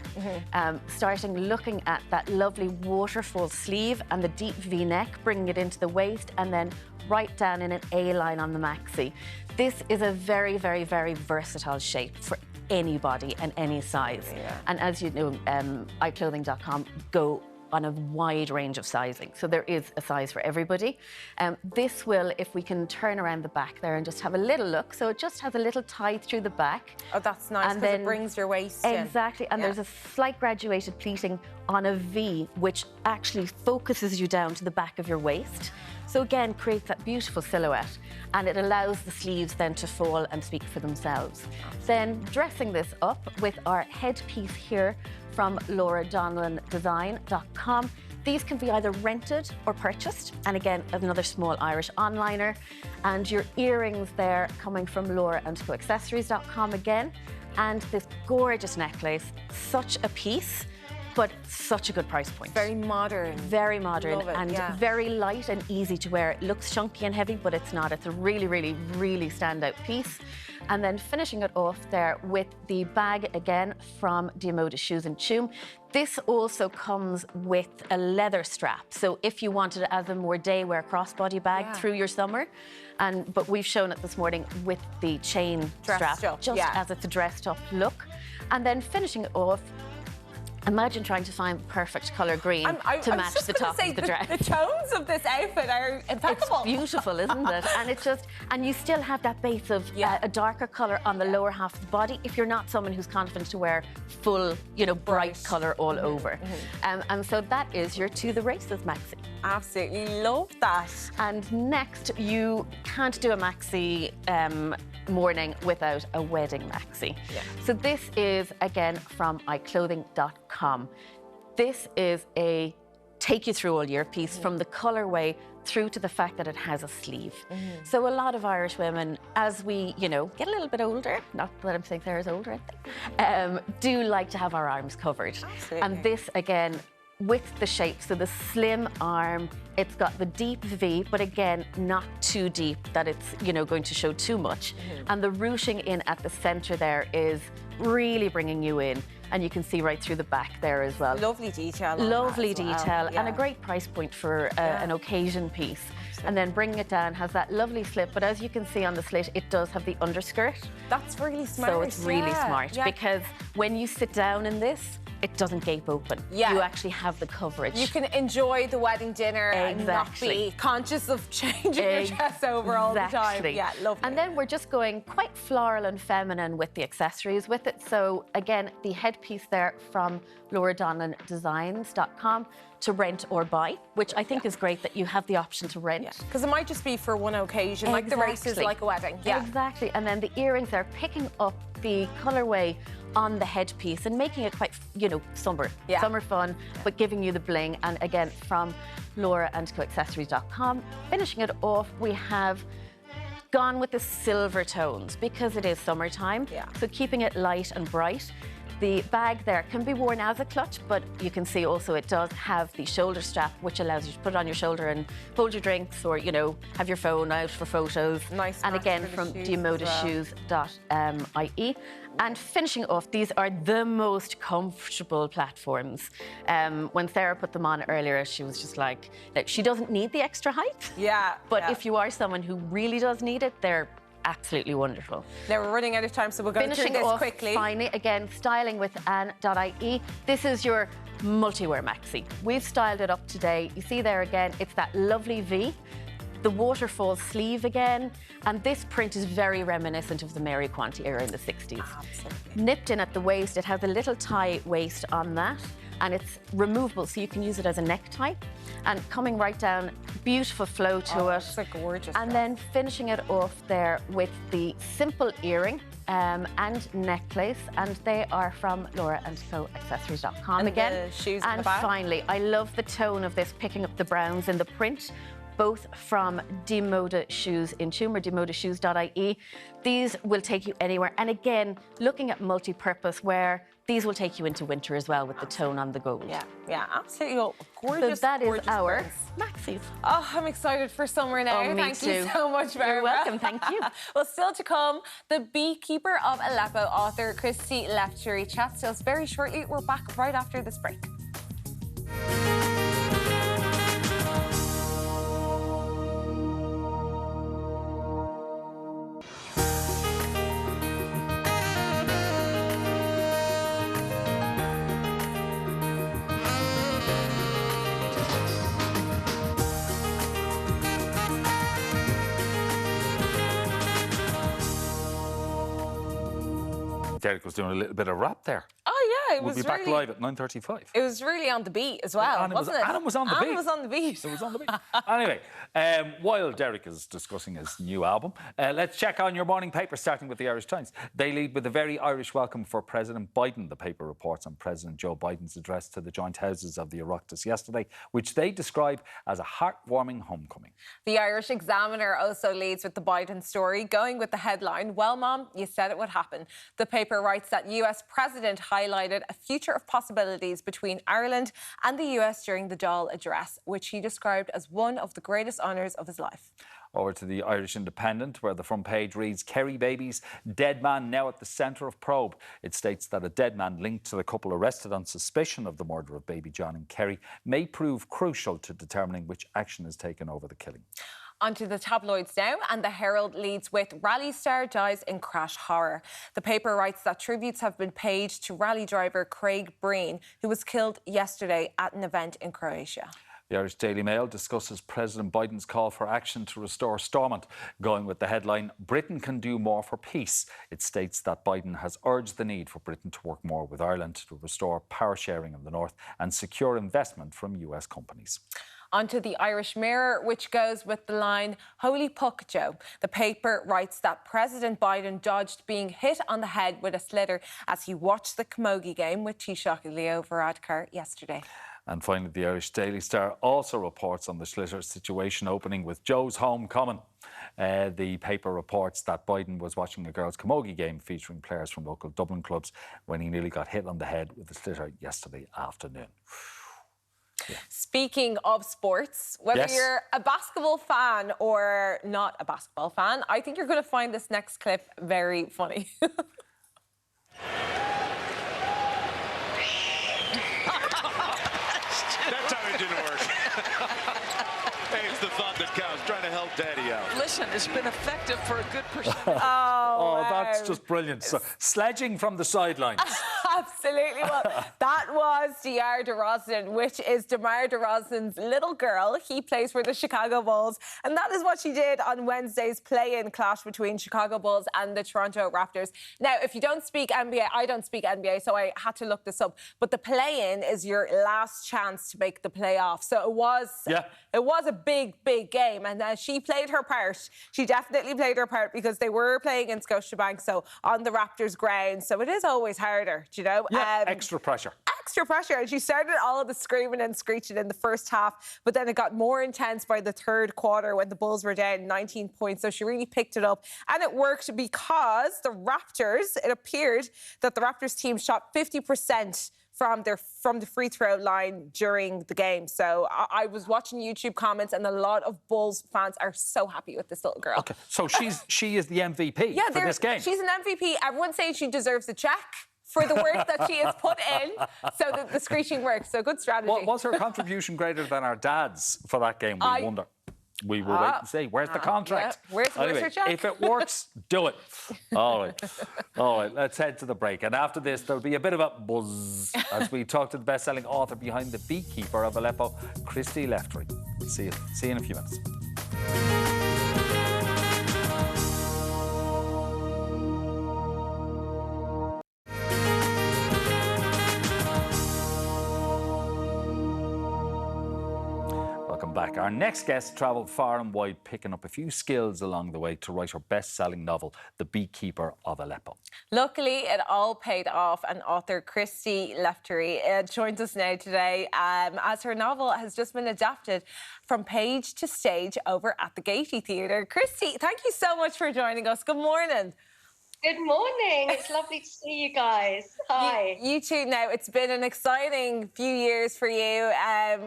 Starting looking at that lovely waterfall sleeve and the deep V-neck, bringing it into the waist, and then right down in an A-line on the maxi. This is a very, very, very versatile shape for anybody and any size. And as you know, iClothing.com go on a wide range of sizing. So there is a size for everybody. This will, if we can turn around the back there and just have a little look. So it just has a little tie through the back. Oh, that's nice, because it brings your waist in. Exactly, and there's a slight graduated pleating on a V, which actually focuses you down to the back of your waist. So again, creates that beautiful silhouette, and it allows the sleeves then to fall and speak for themselves. Then dressing this up with our headpiece here from lauradonlandesign.com. These can be either rented or purchased, and again, another small Irish onliner. And your earrings there coming from lauradonseaccessories.com again, and this gorgeous necklace, such a piece, but such a good price point. Very modern. Very modern. Love it, and very light and easy to wear. It looks chunky and heavy, but it's not. It's a really, really, really standout piece. And then finishing it off there with the bag again from Demoda Shoes in Tuam. This also comes with a leather strap. So if you wanted it as a more day wear crossbody bag through your summer, but we've shown it this morning with the chain strap, just as it's a dressed up look. And then finishing it off, imagine trying to find the perfect colour green to match the top of the dress. The tones of this outfit are impeccable. It's beautiful, isn't it? And it's just, and you still have that base of a darker colour on the lower half of the body if you're not someone who's confident to wear full, you know, bright colour all over. And so that is your To the Races maxi. Absolutely love that. And next, you can't do a maxi morning without a wedding maxi. So this is again from iClothing.com. This is a take you through all year piece, from the colourway through to the fact that it has a sleeve. So a lot of Irish women, as we, you know, get a little bit older, not that I'm saying Sarah's older, do like to have our arms covered. And this again, with the shape, so the slim arm, it's got the deep V, but again, not too deep that it's, you know, going to show too much. And the ruching in at the centre there is really bringing you in, and you can see right through the back there as well. Lovely detail. Lovely detail, and a great price point for an occasion piece. And then bringing it down has that lovely slit, but as you can see on the slit, it does have the underskirt. That's really smart. So it's really smart, because when you sit down in this, it doesn't gape open. You actually have the coverage. You can enjoy the wedding dinner and not be conscious of changing your dress over all the time. Yeah, lovely. And then we're just going quite floral and feminine with the accessories with it. So again, the headpiece there from lauradonlandesigns.com to rent or buy, which I think is great that you have the option to rent. Because it might just be for one occasion, like the race is like a wedding. Exactly. And then the earrings are picking up the colourway on the headpiece and making it quite, you know, summer fun, but giving you the bling. And again, from lauradonseaccessories.com. Finishing it off, we have gone with the silver tones because it is summertime. So keeping it light and bright. The bag there can be worn as a clutch, but you can see also it does have the shoulder strap, which allows you to put it on your shoulder and hold your drinks, or, you know, have your phone out for photos. And again, from demodashoes.ie. And finishing off, these are the most comfortable platforms. When Sarah put them on earlier, she was just like, she doesn't need the extra height. But if you are someone who really does need it, they're absolutely wonderful. Now we're running out of time, so we'll go through this quickly. Finally, again, styling with Anne.ie. This is your multi-wear maxi. We've styled it up today. You see there again, it's that lovely V. the waterfall sleeve again, and this print is very reminiscent of the Mary Quanti era in the 60s. Absolutely. Nipped in at the waist, it has a little tie waist on that, and it's removable, so you can use it as a necktie. And coming right down, beautiful flow to it. It's a gorgeous And dress. then finishing it off there with the simple earring and necklace, and they are from lauraandcoaccessories.com And again. the shoes in and the back. finally, I love the tone of this, picking up the browns in the print, both from Demoda Shoes in Tumour, demodashoes.ie. These will take you anywhere. And again, looking at multi-purpose wear, these will take you into winter as well with the tone on the gold. Yeah, absolutely gorgeous. So that is gorgeous our prints. Maxis. Oh, I'm excited for summer now. Oh, me Thank you too. so much, Barbara. You're welcome, thank you. Well, still to come, the Beekeeper of Aleppo author Christy Lefteri chats to us very shortly. We're back right after this break. Deric was doing a little bit of rap there. Oh, yeah, it We'll was be back really... live at 9:35. It was really on the beat as well, wasn't it? Anna was on the beat. Anna was on the beat. It was on the beat. Anyway, while Deric is discussing his new album, let's check on your morning paper, starting with the Irish Times. They lead with a very Irish welcome for President Biden. The paper reports on President Joe Biden's address to the joint houses of the Oireachtas yesterday, which they describe as a heartwarming homecoming. The Irish Examiner also leads with the Biden story, going with the headline, "Well, Mom, you said it would happen." The paper writes that US President highlighted a future of possibilities between Ireland and the US during the Dáil address, which he described as one of the greatest honours of his life. Over to the Irish Independent, where the front page reads, Kerry babies, dead man now at the centre of probe. It states that a dead man linked to the couple arrested on suspicion of the murder of baby John and Kerry may prove crucial to determining which action is taken over the killing. Onto the tabloids now, and the Herald leads with rally star dies in crash horror. The paper writes that tributes have been paid to rally driver Craig Breen, who was killed yesterday at an event in Croatia. The Irish Daily Mail discusses President Biden's call for action to restore Stormont, going with the headline, Britain can do more for peace. It states that Biden has urged the need for Britain to work more with Ireland to restore power sharing in the north and secure investment from US companies. Onto the Irish Mirror, which goes with the line, Holy Puck, Joe. The paper writes that President Biden dodged being hit on the head with a sliotar as he watched the Camogie game with Taoiseach Leo Varadkar yesterday. And finally, the Irish Daily Star also reports on the sliotar situation, opening with Joe's homecoming. The paper reports that Biden was watching a girls' camogie game featuring players from local Dublin clubs when he nearly got hit on the head with a sliotar yesterday afternoon. Yeah. Speaking of sports, whether you're a basketball fan or not a basketball fan, I think you're going to find this next clip very funny. That time it didn't work. Hey, it's the thought that counts. Trying to help Daddy out. Listen, it's been effective for a good percentage. Oh, that's just brilliant. So, sledging from the sidelines. Absolutely. Well, that was DeMar DeRozan, which is DeMar DeRozan's little girl. He plays for the Chicago Bulls, and that is what she did on Wednesday's play-in clash between Chicago Bulls and the Toronto Raptors. Now, if you don't speak NBA, I don't speak NBA, so I had to look this up. But the play-in is your last chance to make the playoffs. So it was a big, big game, and she played her part. She definitely played her part because they were playing in Scotiabank, so on the Raptors' ground. So it is always harder, you know. Yeah, extra pressure. Extra pressure. And she started all of the screaming and screeching in the first half, but then it got more intense by the third quarter when the Bulls were down 19 points. So she really picked it up. And it worked because the Raptors, it appeared that the Raptors team shot 50% from the free throw line during the game. So I was watching YouTube comments, and a lot of Bulls fans are so happy with this little girl. Okay, so she is the MVP for this game. She's an MVP. Everyone's saying she deserves a check for the work that she has put in, so that the screeching works. So good strategy. Was her contribution greater than our dad's for that game? We wonder. We will wait and see. Where's the contract? Yeah. Where's her check? If it works, do it. All right, let's head to the break. And after this, there'll be a bit of a buzz as we talk to the best-selling author behind The Beekeeper of Aleppo, Christy Lefteri. See you in a few minutes. Welcome back. Our next guest travelled far and wide, picking up a few skills along the way to write her best-selling novel, The Beekeeper of Aleppo. Luckily, it all paid off, and author Christy Lefteri joins us now today as her novel has just been adapted from page to stage over at the Gaiety Theatre. Christy, thank you so much for joining us. Good morning. Good morning. It's lovely to see you guys. Hi. You too. Now, it's been an exciting few years for you.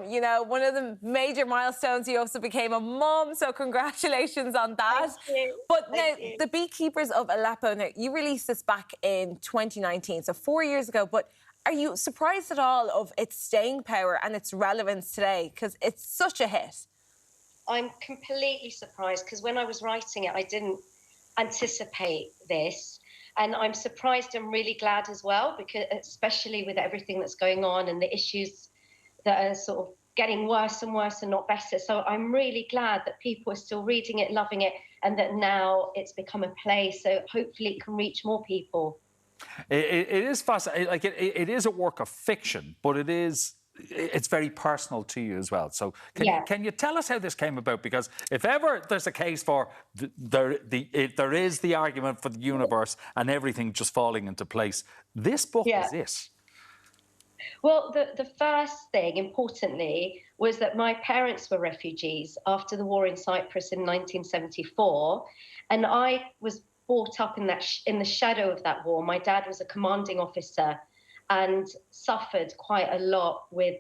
You know, one of the major milestones, you also became a mum, so congratulations on that. Thank you. But now, The Beekeepers of Aleppo, now, you released this back in 2019, so 4 years ago, but are you surprised at all of its staying power and its relevance today? Because it's such a hit. I'm completely surprised because when I was writing it, I didn't anticipate this, and I'm surprised and really glad as well, because especially with everything that's going on and the issues that are sort of getting worse and worse and not better. So I'm really glad that people are still reading it, loving it, and that now it's become a play, so hopefully it can reach more people. It is fascinating. Like it is a work of fiction, but it's very personal to you as well. So can you tell us how this came about? Because if ever there's a case for there is the argument for the universe and everything just falling into place, this book is it. Well, the first thing, importantly, was that my parents were refugees after the war in Cyprus in 1974, and I was brought up in the shadow of that war. My dad was a commanding officer and suffered quite a lot with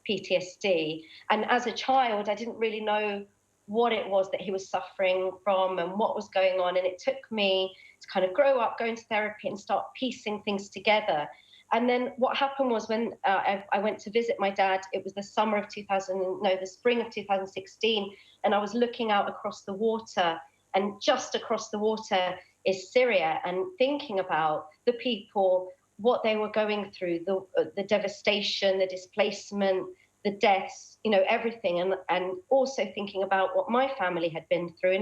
PTSD. And as a child, I didn't really know what it was that he was suffering from and what was going on. And it took me to kind of grow up, go into therapy and start piecing things together. And then what happened was when I went to visit my dad, it was the spring of 2016, and I was looking out across the water, and just across the water is Syria, and thinking about the people, what they were going through, the devastation, the displacement, the deaths, you know, everything. And also thinking about what my family had been through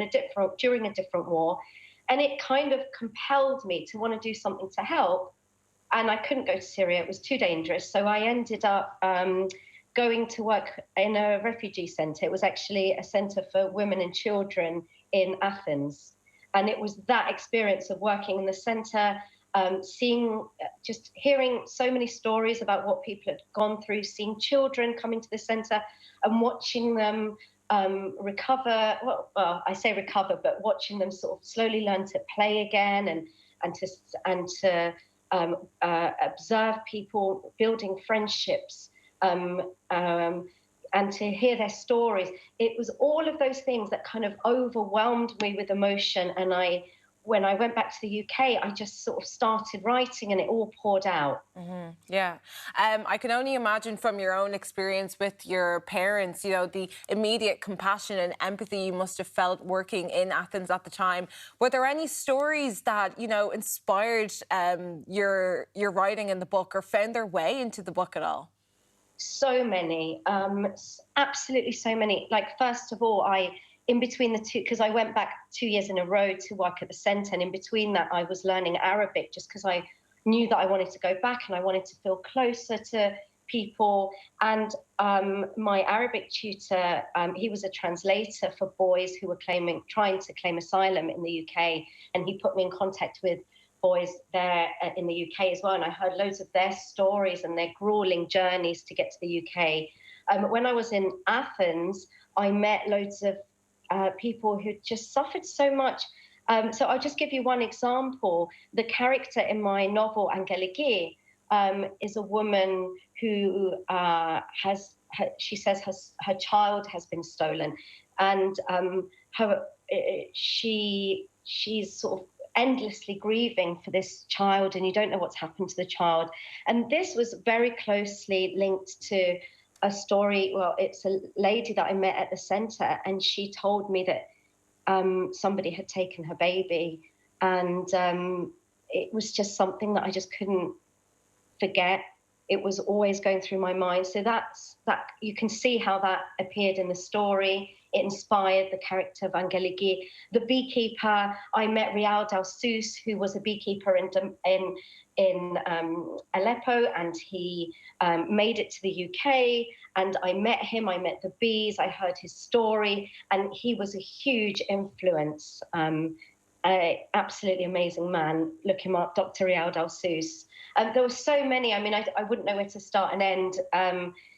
during a different war. And it kind of compelled me to want to do something to help. And I couldn't go to Syria. It was too dangerous. So I ended up going to work in a refugee centre. It was actually a centre for women and children in Athens. And it was that experience of working in the centre, hearing so many stories about what people had gone through, seeing children come into the centre and watching them recover. Well, I say recover, but watching them sort of slowly learn to play again and to observe people building friendships and to hear their stories. It was all of those things that kind of overwhelmed me with emotion. And when I went back to the UK, I just sort of started writing and it all poured out. Mm-hmm. Yeah. I can only imagine from your own experience with your parents, you know, the immediate compassion and empathy you must have felt working in Athens at the time. Were there any stories that, you know, inspired your writing in the book or found their way into the book at all? So many, absolutely so many. Like, first of all, in between the two, because I went back 2 years in a row to work at the centre, and in between that I was learning Arabic just because I knew that I wanted to go back and I wanted to feel closer to people. And my Arabic tutor, he was a translator for boys who were trying to claim asylum in the UK, and he put me in contact with boys there in the UK as well, and I heard loads of their stories and their grueling journeys to get to the UK. When I was in Athens, I met loads of people who just suffered so much. So I'll just give you one example. The character in my novel, Angeliki, is a woman who she says her child has been stolen, and she's sort of endlessly grieving for this child, and you don't know what's happened to the child. And this was very closely linked to a story. Well, it's a lady that I met at the centre, and she told me that somebody had taken her baby, and it was just something that I just couldn't forget. It was always going through my mind. So that you can see how that appeared in the story. It inspired the character of Angeliki. The beekeeper, I met Rial Dalsus, who was a beekeeper in in Aleppo, and he made it to the UK, and I met him, I met the bees, I heard his story, and he was a huge influence. Absolutely amazing man. Look him up, Dr. Riald Al-Sous. There were so many, I mean, I wouldn't know where to start and end.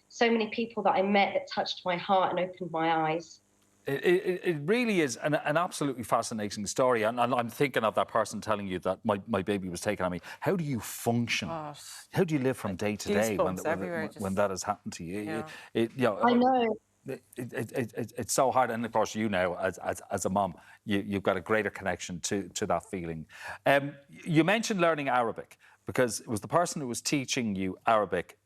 So many people that I met that touched my heart and opened my eyes. It really is an absolutely fascinating story. And I'm thinking of that person telling you that my baby was taken on me. How do you function? Oh, how do you live from day to day when that has happened to you? I know. It's so hard, and of course you now as a mum, you've got a greater connection to that feeling. You mentioned learning Arabic because it was the person who was teaching you Arabic.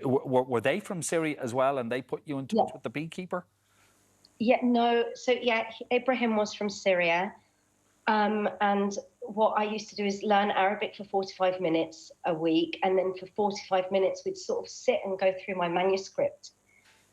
Were they from Syria as well, and they put you in touch with the beekeeper? Yeah, no. So yeah, Ibrahim was from Syria, and what I used to do is learn Arabic for 45 minutes a week, and then for 45 minutes we'd sort of sit and go through my manuscript,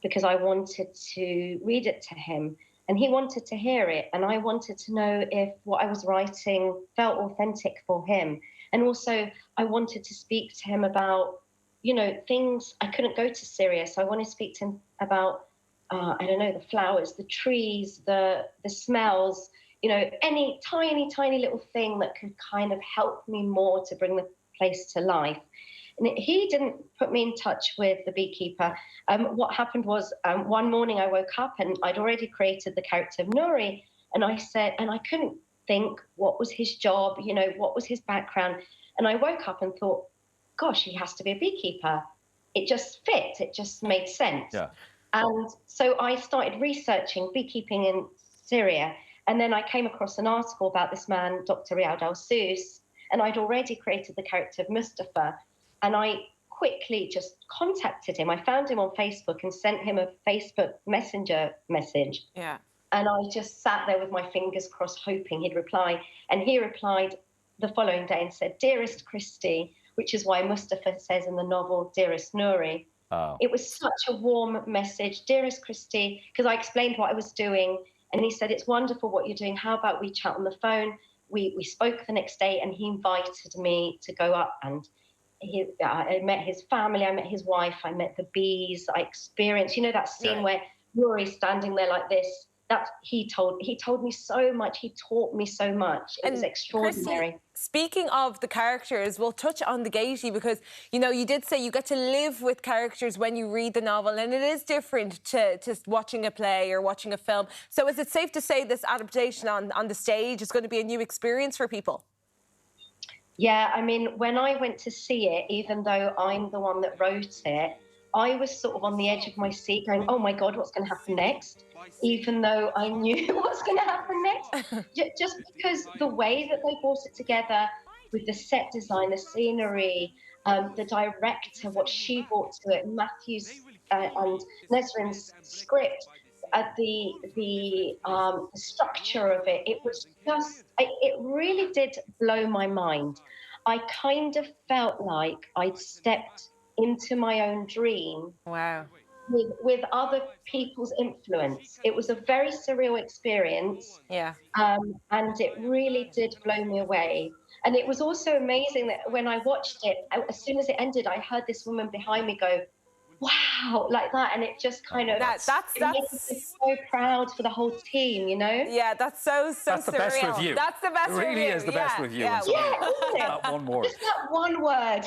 because I wanted to read it to him and he wanted to hear it, and I wanted to know if what I was writing felt authentic for him. And also I wanted to speak to him about, you know, things. I couldn't go to Syria, so I wanted to speak to him about, I don't know, the flowers, the trees, the smells, you know, any tiny little thing that could kind of help me more to bring the place to life. And he didn't put me in touch with the beekeeper. What happened was one morning I woke up and I'd already created the character of Nuri, and I said, and I couldn't think what was his job, you know, what was his background. And I woke up and thought, gosh, he has to be a beekeeper. It just fit, it just made sense. Yeah. And so I started researching beekeeping in Syria, and then I came across an article about this man, Dr. Riald Al-Sous, and I'd already created the character of Mustafa, and I quickly just contacted him. I found him on Facebook and sent him a Facebook Messenger message. Yeah. And I just sat there with my fingers crossed, hoping he'd reply. And he replied the following day and said, "Dearest Christy," which is why Mustafa says in the novel, "Dearest Nuri." Oh. It was such a warm message. "Dearest Christy," because I explained what I was doing. And he said, "It's wonderful what you're doing. How about we chat on the phone?" We spoke the next day, and he invited me to go up, and I met his family, I met his wife, I met the bees, I experienced, you know, that scene where Rory's standing there like this. He told me so much. He taught me so much. It was extraordinary. Christy, speaking of the characters, we'll touch on the Gaiety because, you know, you did say you get to live with characters when you read the novel, and it is different to watching a play or watching a film. So is it safe to say this adaptation on the stage is going to be a new experience for people? Yeah, I mean, when I went to see it, even though I'm the one that wrote it, I was sort of on the edge of my seat going, oh my God, what's going to happen next? Even though I knew what's going to happen next. Just because the way that they brought it together with the set design, the scenery, the director, what she brought to it, Matthew's and Nesrin's script, the structure of it, it was just, it really did blow my mind. I kind of felt like I'd stepped into my own dream. Wow. With other people's influence. It was a very surreal experience. Yeah. And it really did blow me away. And it was also amazing that when I watched it, as soon as it ended, I heard this woman behind me go, wow, like that, and it just kind of it makes me so proud for the whole team, you know? Yeah, that's so that's surreal. The best review. That's the best review. It really is the best review. Yeah, isn't it? That one word. Just that one word.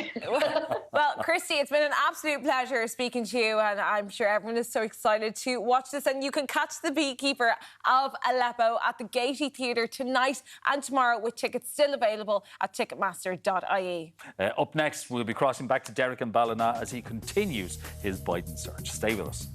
Well, Christy, it's been an absolute pleasure speaking to you, and I'm sure everyone is so excited to watch this. And you can catch The Beekeeper of Aleppo at the Gaiety Theatre tonight and tomorrow, with tickets still available at ticketmaster.ie. Up next, we'll be crossing back to Deric and Ballina as he continues his Biden search. Stay with us.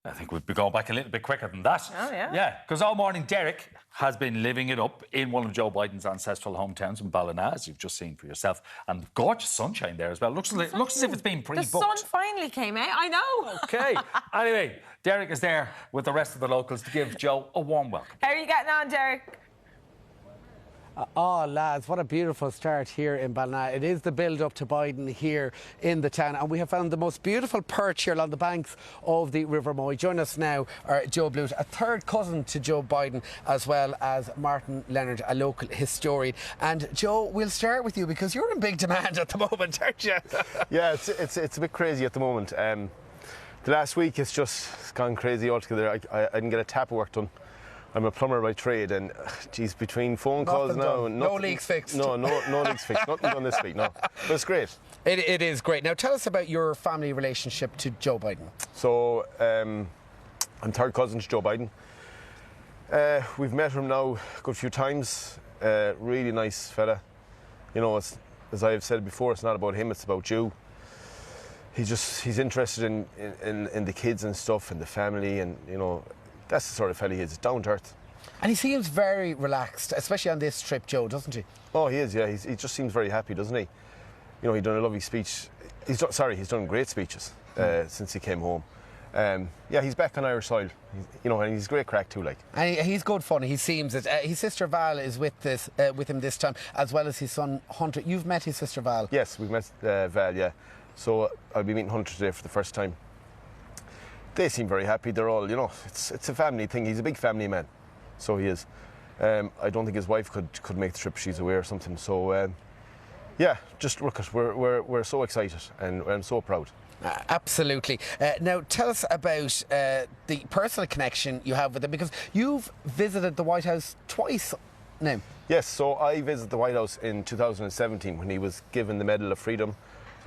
I think we'd be going back a little bit quicker than that. Oh, yeah. Yeah, because all morning Deric has been living it up in one of Joe Biden's ancestral hometowns in Ballina, as you've just seen for yourself. And gorgeous sunshine there as well. Looks as if it's been pre-booked. The sun finally came out, I know. OK. Anyway, Deric is there with the rest of the locals to give Joe a warm welcome. How are you getting on, Deric? Oh, lads, what a beautiful start here in Ballina. It is the build-up to Biden here in the town, and we have found the most beautiful perch here along the banks of the River Moy. Join us now are Joe Blewett, a third cousin to Joe Biden, as well as Martin Leonard, a local historian. And Joe, we'll start with you because you're in big demand at the moment, aren't you? Yeah, it's a bit crazy at the moment. The last week it's just gone crazy altogether. I didn't get a tap of work done. I'm a plumber by trade, and geez, between phone calls now and no leaks fixed. No leaks fixed. Nothing done this week. No, but it's great. It is great. Now tell us about your family relationship to Joe Biden. So I'm third cousin to Joe Biden. We've met him now a good few times. Really nice fella. You know, as I've said before, it's not about him. It's about you. He's interested in the kids and stuff and the family, and you know. That's the sort of fella he is, down to earth. And he seems very relaxed, especially on this trip, Joe, doesn't he? Oh, he is, yeah. He just seems very happy, doesn't he? You know, he's done a lovely speech. He's done great speeches since he came home. Yeah, he's back on Irish soil. And he's great crack too, like. And he's good fun. He seems it. His sister Val is with him this time, as well as his son Hunter. You've met his sister Val? Yes, we've met Val. Yeah. So I'll be meeting Hunter today for the first time. They seem very happy. They're all, you know, it's a family thing. He's a big family man, so he is. I don't think his wife could make the trip. She's away or something. So, yeah, just look at we're so excited and I'm so proud. Absolutely. Now, tell us about the personal connection you have with him, because you've visited the White House twice now. Yes, so I visited the White House in 2017 when he was given the Medal of Freedom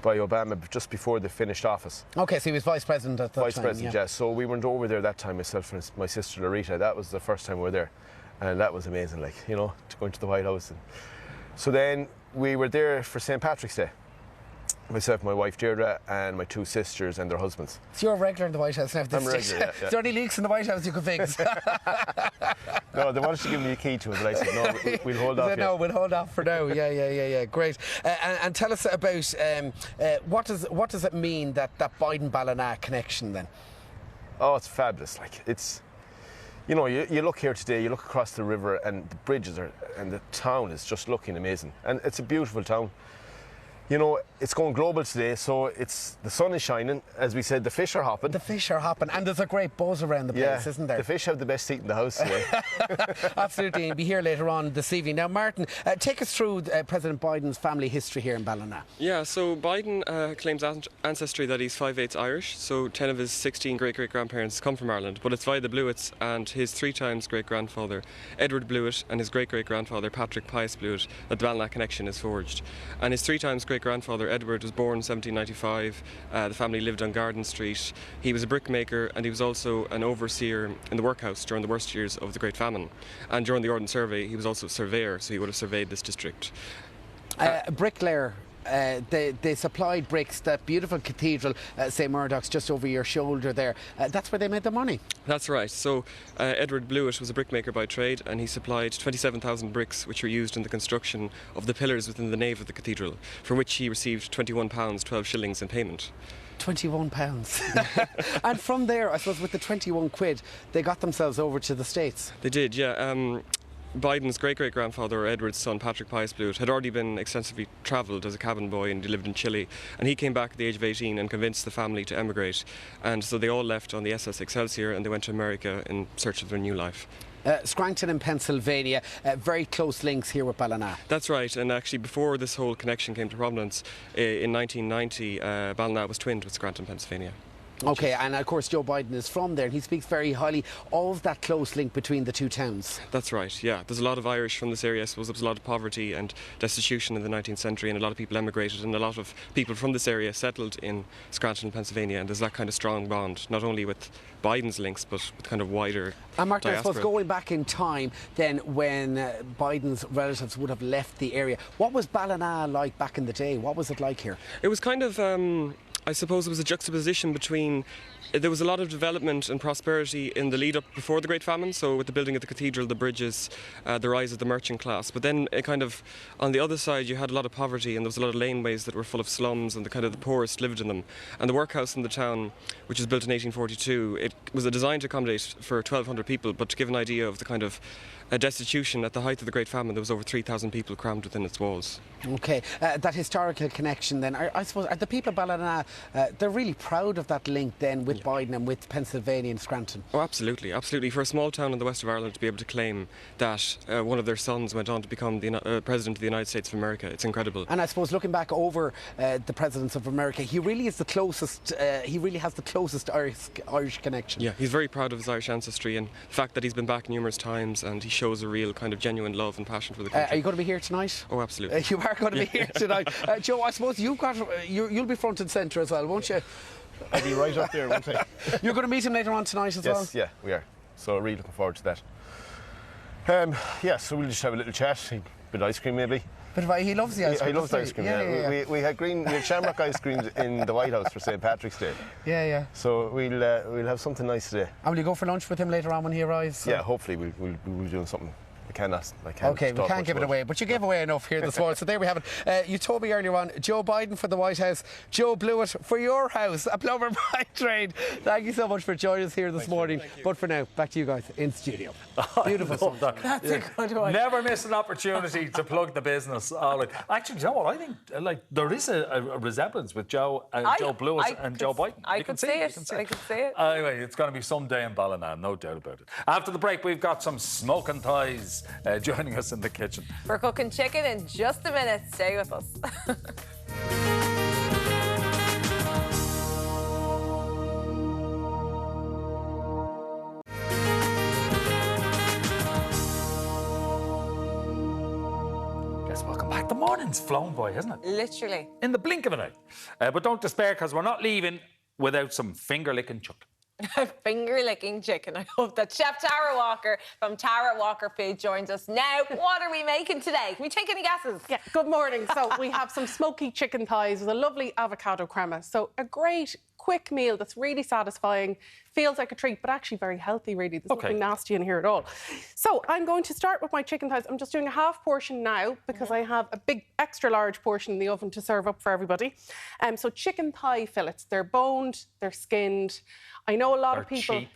by Obama just before they finished office. Okay, so he was Vice President at that time. Vice President, yeah. So we went over there that time, myself and my sister Loretta. That was the first time we were there. And that was amazing, like, you know, to go into the White House. So then we were there for St. Patrick's Day. Myself, my wife Deirdre, and my two sisters and their husbands. So you're a regular in the White House now? I'm regular, yeah. Is there any leaks in the White House you could fix? No, they wanted to give me a key to it, but I said, no, we'll hold off. No, we'll hold off for now. Yeah. Great. And tell us about what does it mean, that Biden-Ballina connection then? Oh, it's fabulous. Like, it's, you know, you look here today, you look across the river, and the bridges and the town is just looking amazing. And it's a beautiful town. You know, it's going global today, so the sun is shining. As we said, the fish are hopping. The fish are hopping, and there's a great buzz around the place, isn't there? The fish have the best seat in the house today. Absolutely, and be here later on this evening. Now, Martin, take us through President Biden's family history here in Ballina. Yeah, so Biden claims ancestry that he's 5/8 Irish, so 10 of his 16 great-great-grandparents come from Ireland, but it's via the Blewetts, and his 3 times great-grandfather, Edward Blewett, and his great-great-grandfather, Patrick Pius Blewett, that the Ballina connection is forged. And his 3 times great-grandfather, Edward, was born in 1795. The family lived on Garden Street. He was a brickmaker, and he was also an overseer in the workhouse during the worst years of the Great Famine. And during the Ordnance Survey, he was also a surveyor, so he would have surveyed this district. Bricklayer. They supplied bricks. That beautiful cathedral, St. Murdoch's, just over your shoulder there. That's where they made their money. That's right. So Edward Blewett was a brickmaker by trade, and he supplied 27,000 bricks, which were used in the construction of the pillars within the nave of the cathedral, for which he received £21, 12 shillings in payment. £21. And from there, I suppose, with the 21 quid, they got themselves over to the States. They did, yeah. Biden's great-great-grandfather, or Edward's son, Patrick Pius Blewett, had already been extensively travelled as a cabin boy, and he lived in Chile. And he came back at the age of 18 and convinced the family to emigrate. And so they all left on the SS Excelsior, and they went to America in search of their new life. Scranton in Pennsylvania, very close links here with Ballina. That's right, and actually before this whole connection came to prominence, in 1990, Ballina was twinned with Scranton, Pennsylvania. Okay, and of course Joe Biden is from there, and he speaks very highly of that close link between the two towns. That's right, yeah. There's a lot of Irish from this area. I suppose there was a lot of poverty and destitution in the 19th century, and a lot of people emigrated, and a lot of people from this area settled in Scranton, Pennsylvania, and there's that kind of strong bond, not only with Biden's links, but with kind of wider And Martin, diaspora. I suppose going back in time then, when Biden's relatives would have left the area, what was Ballina like back in the day? What was it like here? It was kind of I suppose it was a juxtaposition between, there was a lot of development and prosperity in the lead up before the Great Famine, so with the building of the cathedral, the bridges, the rise of the merchant class. But then kind of on the other side you had a lot of poverty, and there was a lot of laneways that were full of slums, and the kind of the poorest lived in them. And the workhouse in the town, which was built in 1842, it was designed to accommodate for 1,200 people, but to give an idea of the kind of destitution at the height of the Great Famine. There was over 3,000 people crammed within its walls. OK, that historical connection then, I suppose, are the people of Ballina, they're really proud of that link then with Biden and with Pennsylvania and Scranton? Oh, absolutely, absolutely. For a small town in the west of Ireland to be able to claim that one of their sons went on to become the President of the United States of America, it's incredible. And I suppose looking back over the presidents of America, he really is the closest, he really has the closest Irish connection. Yeah, he's very proud of his Irish ancestry and the fact that he's been back numerous times, and he shows a real kind of genuine love and passion for the country. Are you going to be here tonight? Oh, absolutely. You are going to be here tonight. Joe, I suppose you've got, you'll be front and centre as well, won't you? I'll be right up there, won't I? You're going to meet him later on tonight as well? Yes, yeah, we are. So really looking forward to that. Yeah, so we'll just have a little chat, a bit of ice cream maybe. He loves the ice cream. He loves the ice cream, yeah. We had shamrock ice cream in the White House for St. Patrick's Day. Yeah. So we'll have something nice today. And will you go for lunch with him later on when he arrives? So? Yeah, hopefully we'll be doing something. OK, we can't give it away, but you gave away enough here this morning, so there we have it. You told me earlier on, Joe Biden for the White House, Joe Blewett for your house, a plumber by trade. Thank you so much for joining us here this morning. But for now, back to you guys in studio. Beautiful. That's a good one. Never miss an opportunity to plug the business. Actually, you know what? I think there is a resemblance with Joe Blewett and Joe Biden. I can see it. Anyway, it's going to be someday in Ballina, no doubt about it. After the break, we've got some smoking thighs joining us in the kitchen. We're cooking chicken in just a minute. Stay with us. Yes, welcome back. The morning's flown by, hasn't it? Literally. In the blink of an eye. But don't despair, because we're not leaving without some finger-licking chicken. Finger-licking chicken. I hope that Chef Tara Walker from Tara Walker Food joins us now. What are we making today? Can we take any guesses? Yeah, good morning. So we have some smoky chicken thighs with a lovely avocado crema. So a great quick meal that's really satisfying, feels like a treat, but actually very healthy, really. There's nothing nasty in here at all. So I'm going to start with my chicken thighs. I'm just doing a half portion now because I have a big extra large portion in the oven to serve up for everybody. So chicken thigh fillets, they're boned, they're skinned. I know a lot of people... cheap.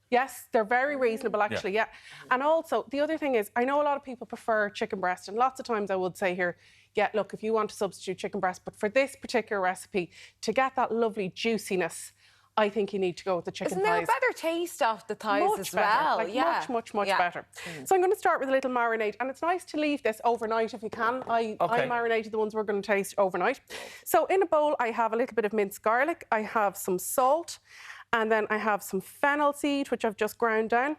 Yes, they're very reasonable, actually, yeah. And also, the other thing is, I know a lot of people prefer chicken breast, and lots of times I would say here, yeah, look, if you want to substitute chicken breast, but for this particular recipe, to get that lovely juiciness, I think you need to go with the chicken thighs. Isn't there a better taste off the thighs much as better, well? like much better. So I'm going to start with a little marinade, and it's nice to leave this overnight if you can. I marinated the ones we're going to taste overnight. So in a bowl, I have a little bit of minced garlic, I have some salt, and then I have some fennel seed, which I've just ground down.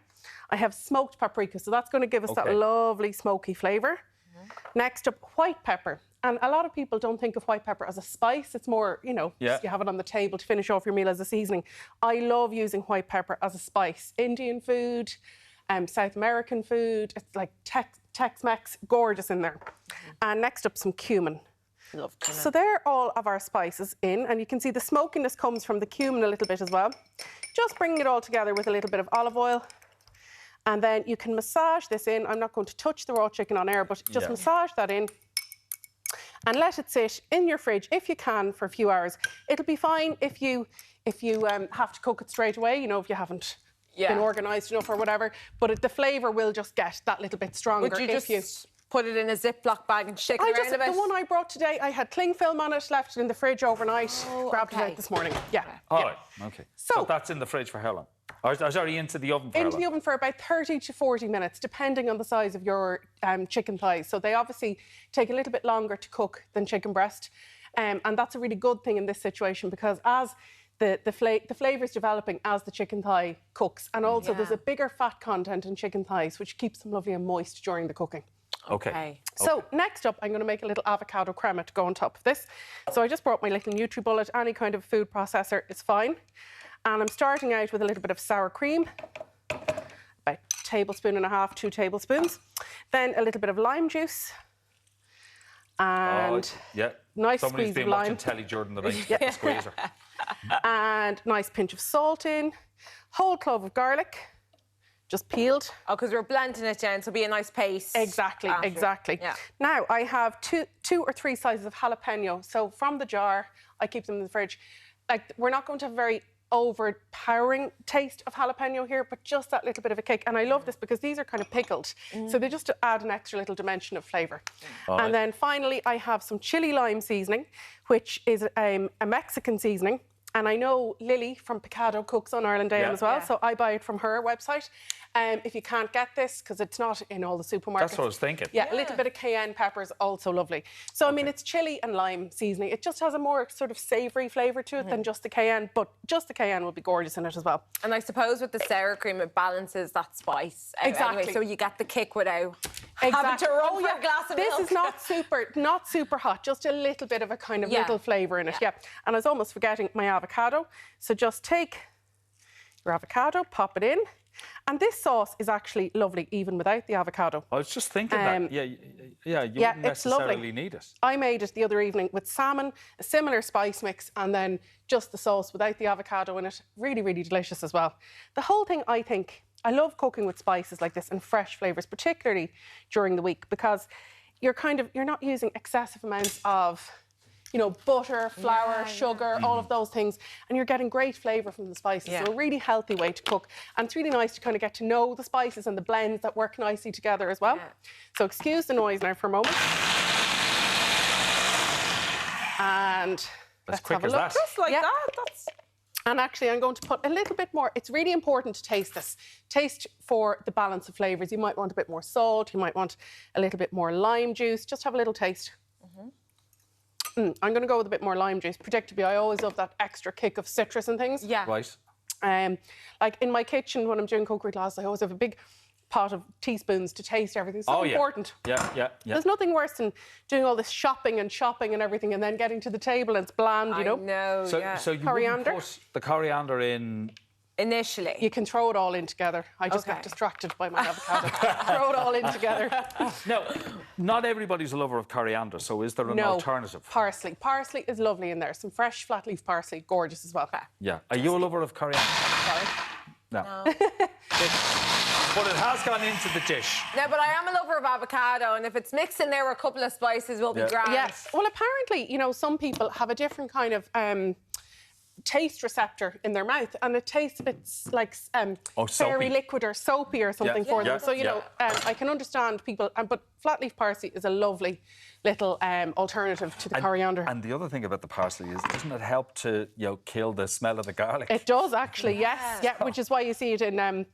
I have smoked paprika, so that's going to give us that lovely smoky flavour. Next up, white pepper. And a lot of people don't think of white pepper as a spice. It's more, you know, you have it on the table to finish off your meal as a seasoning. I love using white pepper as a spice. Indian food, South American food, it's like Tex-Mex, gorgeous in there. And next up, some cumin. Love cumin. So they're all of our spices in, and you can see the smokiness comes from the cumin a little bit as well. Just bringing it all together with a little bit of olive oil. And then you can massage this in. I'm not going to touch the raw chicken on air, but just massage that in and let it sit in your fridge if you can for a few hours. It'll be fine if you have to cook it straight away, you know, if you haven't been organised enough or whatever. But the flavour will just get that little bit stronger. Would you just put it in a Ziploc bag and shake it around a bit? The one I brought today, I had cling film on it, left it in the fridge overnight, grabbed it out this morning. All right, okay. So that's in the fridge for how long? Or sorry, into the oven for how long? Into the oven for about 30 to 40 minutes, depending on the size of your chicken thighs. So they obviously take a little bit longer to cook than chicken breast. And that's a really good thing in this situation because as the flavour is developing as the chicken thigh cooks, and also there's a bigger fat content in chicken thighs, which keeps them lovely and moist during the cooking. Okay. So next up, I'm going to make a little avocado crema to go on top of this. So I just brought my little NutriBullet. Any kind of food processor is fine. And I'm starting out with a little bit of sour cream, about a tablespoon and a half, 2 tablespoons. Then a little bit of lime juice. And nice Somebody's squeeze been of lime. watching telly during the night, the squeezer. And nice pinch of salt in. Whole clove of garlic. Just peeled. Oh, because we're blending it down, so it'll be a nice paste. Exactly, after. exactly. Yeah. Now, I have two or three sizes of jalapeno. So from the jar, I keep them in the fridge. Like, we're not going to have a very overpowering taste of jalapeno here, but just that little bit of a kick. And I love this because these are kind of pickled, so they just add an extra little dimension of flavour. And then finally, I have some chili lime seasoning, which is a Mexican seasoning. And I know Lily from Avocado cooks on Ireland Day as well, so I buy it from her website. If you can't get this, because it's not in all the supermarkets. That's what I was thinking. Yeah, a little bit of cayenne pepper is also lovely. So, I mean, it's chili and lime seasoning. It just has a more sort of savoury flavour to it than just the cayenne, but just the cayenne will be gorgeous in it as well. And I suppose with the sour cream, it balances that spice out Exactly. anyway, so you get the kick without having to run for a glass of milk. This is not super hot, just a little bit of a kind of little flavour in it, And I was almost forgetting my avocado. So just take your avocado, pop it in. And this sauce is actually lovely, even without the avocado. I was just thinking that. You wouldn't necessarily need it. I made it the other evening with salmon, a similar spice mix, and then just the sauce without the avocado in it. Really, really delicious as well. The whole thing, I think, I love cooking with spices like this and fresh flavours, particularly during the week, because you're not using excessive amounts of butter, flour, sugar, all of those things. And you're getting great flavour from the spices. So a really healthy way to cook. And it's really nice to kind of get to know the spices and the blends that work nicely together as well. So excuse the noise now for a moment. And let's have a look. Just like that. And actually, I'm going to put a little bit more. It's really important to taste this. Taste for the balance of flavours. You might want a bit more salt. You might want a little bit more lime juice. Just have a little taste. I'm going to go with a bit more lime juice. Predictably, I always love that extra kick of citrus and things. Yeah. Right. Like in my kitchen, when I'm doing cookery class, I always have a big pot of teaspoons to taste everything. It's so important. Yeah. There's nothing worse than doing all this shopping and everything and then getting to the table and it's bland, you know? I know, So you coriander? wouldn't put the coriander in... Initially. You can throw it all in together. I just got distracted by my avocado. Throw it all in together. No, not everybody's a lover of coriander, so is there an alternative? Parsley. Parsley is lovely in there. Some fresh flat leaf parsley, gorgeous as well. Yeah. Are you a lover of coriander? Sorry. No. But it has gone into the dish. No, but I am a lover of avocado, and if it's mixed in there with a couple of spices, will be grand. Yes. Well, apparently, some people have a different kind of taste receptor in their mouth, and it tastes a bit like fairy liquid or soapy or something for them. So, I can understand people, but flat leaf parsley is a lovely little alternative to the coriander. And the other thing about the parsley is, doesn't it help to kill the smell of the garlic? It does, actually, yes. Yeah, which is why you see it in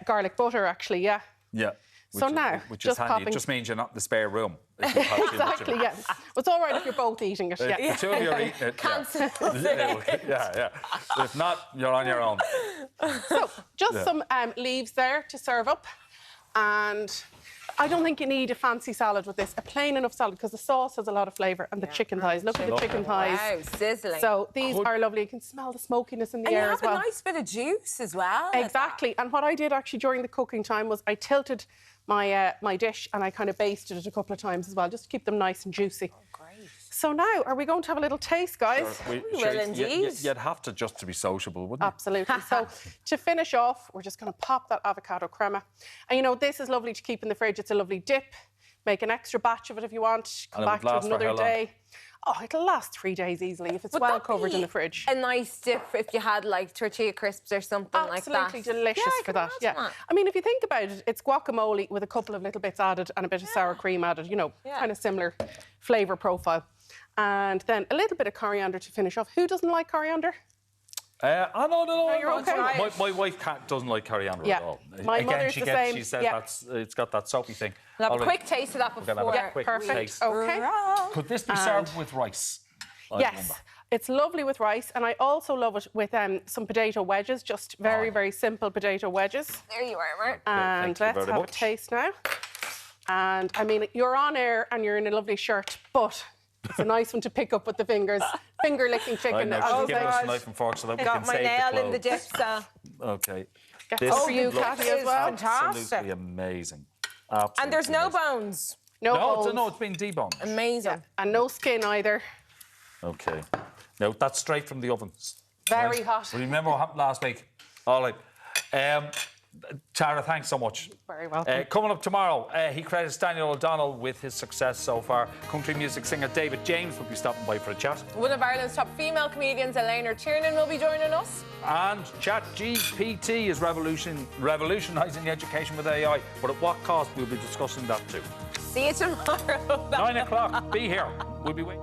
garlic butter, actually, yeah. Which is handy. It just means you're not in the spare room. Exactly, yeah. Well, it's all right if you're both eating it, The two of you are eating it. Cancel. Yeah. If not, you're on your own. So, just some leaves there to serve up. And I don't think you need a fancy salad with this. A plain enough salad, because the sauce has a lot of flavour, and the chicken thighs. Look at the chicken thighs. Wow, sizzling. So these are lovely. You can smell the smokiness in the air as well. And you have a nice bit of juice as well. Exactly. And what I did actually during the cooking time was I tilted my my dish and I kind of basted it a couple of times as well, just to keep them nice and juicy. Oh, great. So now, are we going to have a little taste, guys? Sure. We will indeed. You'd have to just to be sociable, wouldn't you? Absolutely. So to finish off, we're just going to pop that avocado crema. And this is lovely to keep in the fridge. It's a lovely dip. Make an extra batch of it if you want. Come back to it another day. Oh, it'll last 3 days easily if it's well covered in the fridge. A nice dip if you had like tortilla crisps or something like that. Absolutely delicious for that. Yeah. I mean, if you think about it, it's guacamole with a couple of little bits added and a bit of sour cream added, kind of similar flavour profile. And then a little bit of coriander to finish off. Who doesn't like coriander? No, you're okay. My wife doesn't like coriander at all. My mother's the same. She said it's got that soapy thing. We'll have a quick taste of that before. We're gonna have a quick taste. Okay. Could this be served with rice? Yes, it's lovely with rice, and I also love it with some potato wedges, just very, very simple potato wedges. There you are, Mark. And let's have a taste now. And I mean, you're on air and you're in a lovely shirt, but it's a nice one to pick up with the fingers. Finger-licking chicken. Give us a knife and fork so that we can save the got my nail in the dip, so... Okay. This for you, Cathy, as well. Absolutely amazing. Absolutely and there's no bones. No, it's been deboned. Amazing. Yeah. And no skin either. Okay. Now, that's straight from the oven. Very hot. Remember what happened last week? All right. Tara, thanks so much. Very welcome. Coming up tomorrow, he credits Daniel O'Donnell with his success so far. Country music singer David James will be stopping by for a chat. One of Ireland's top female comedians, Elaine Tiernan, will be joining us. And ChatGPT is revolutionising the education with AI, but at what cost? We'll be discussing that too. See you tomorrow. 9 o'clock. Be here. We'll be waiting.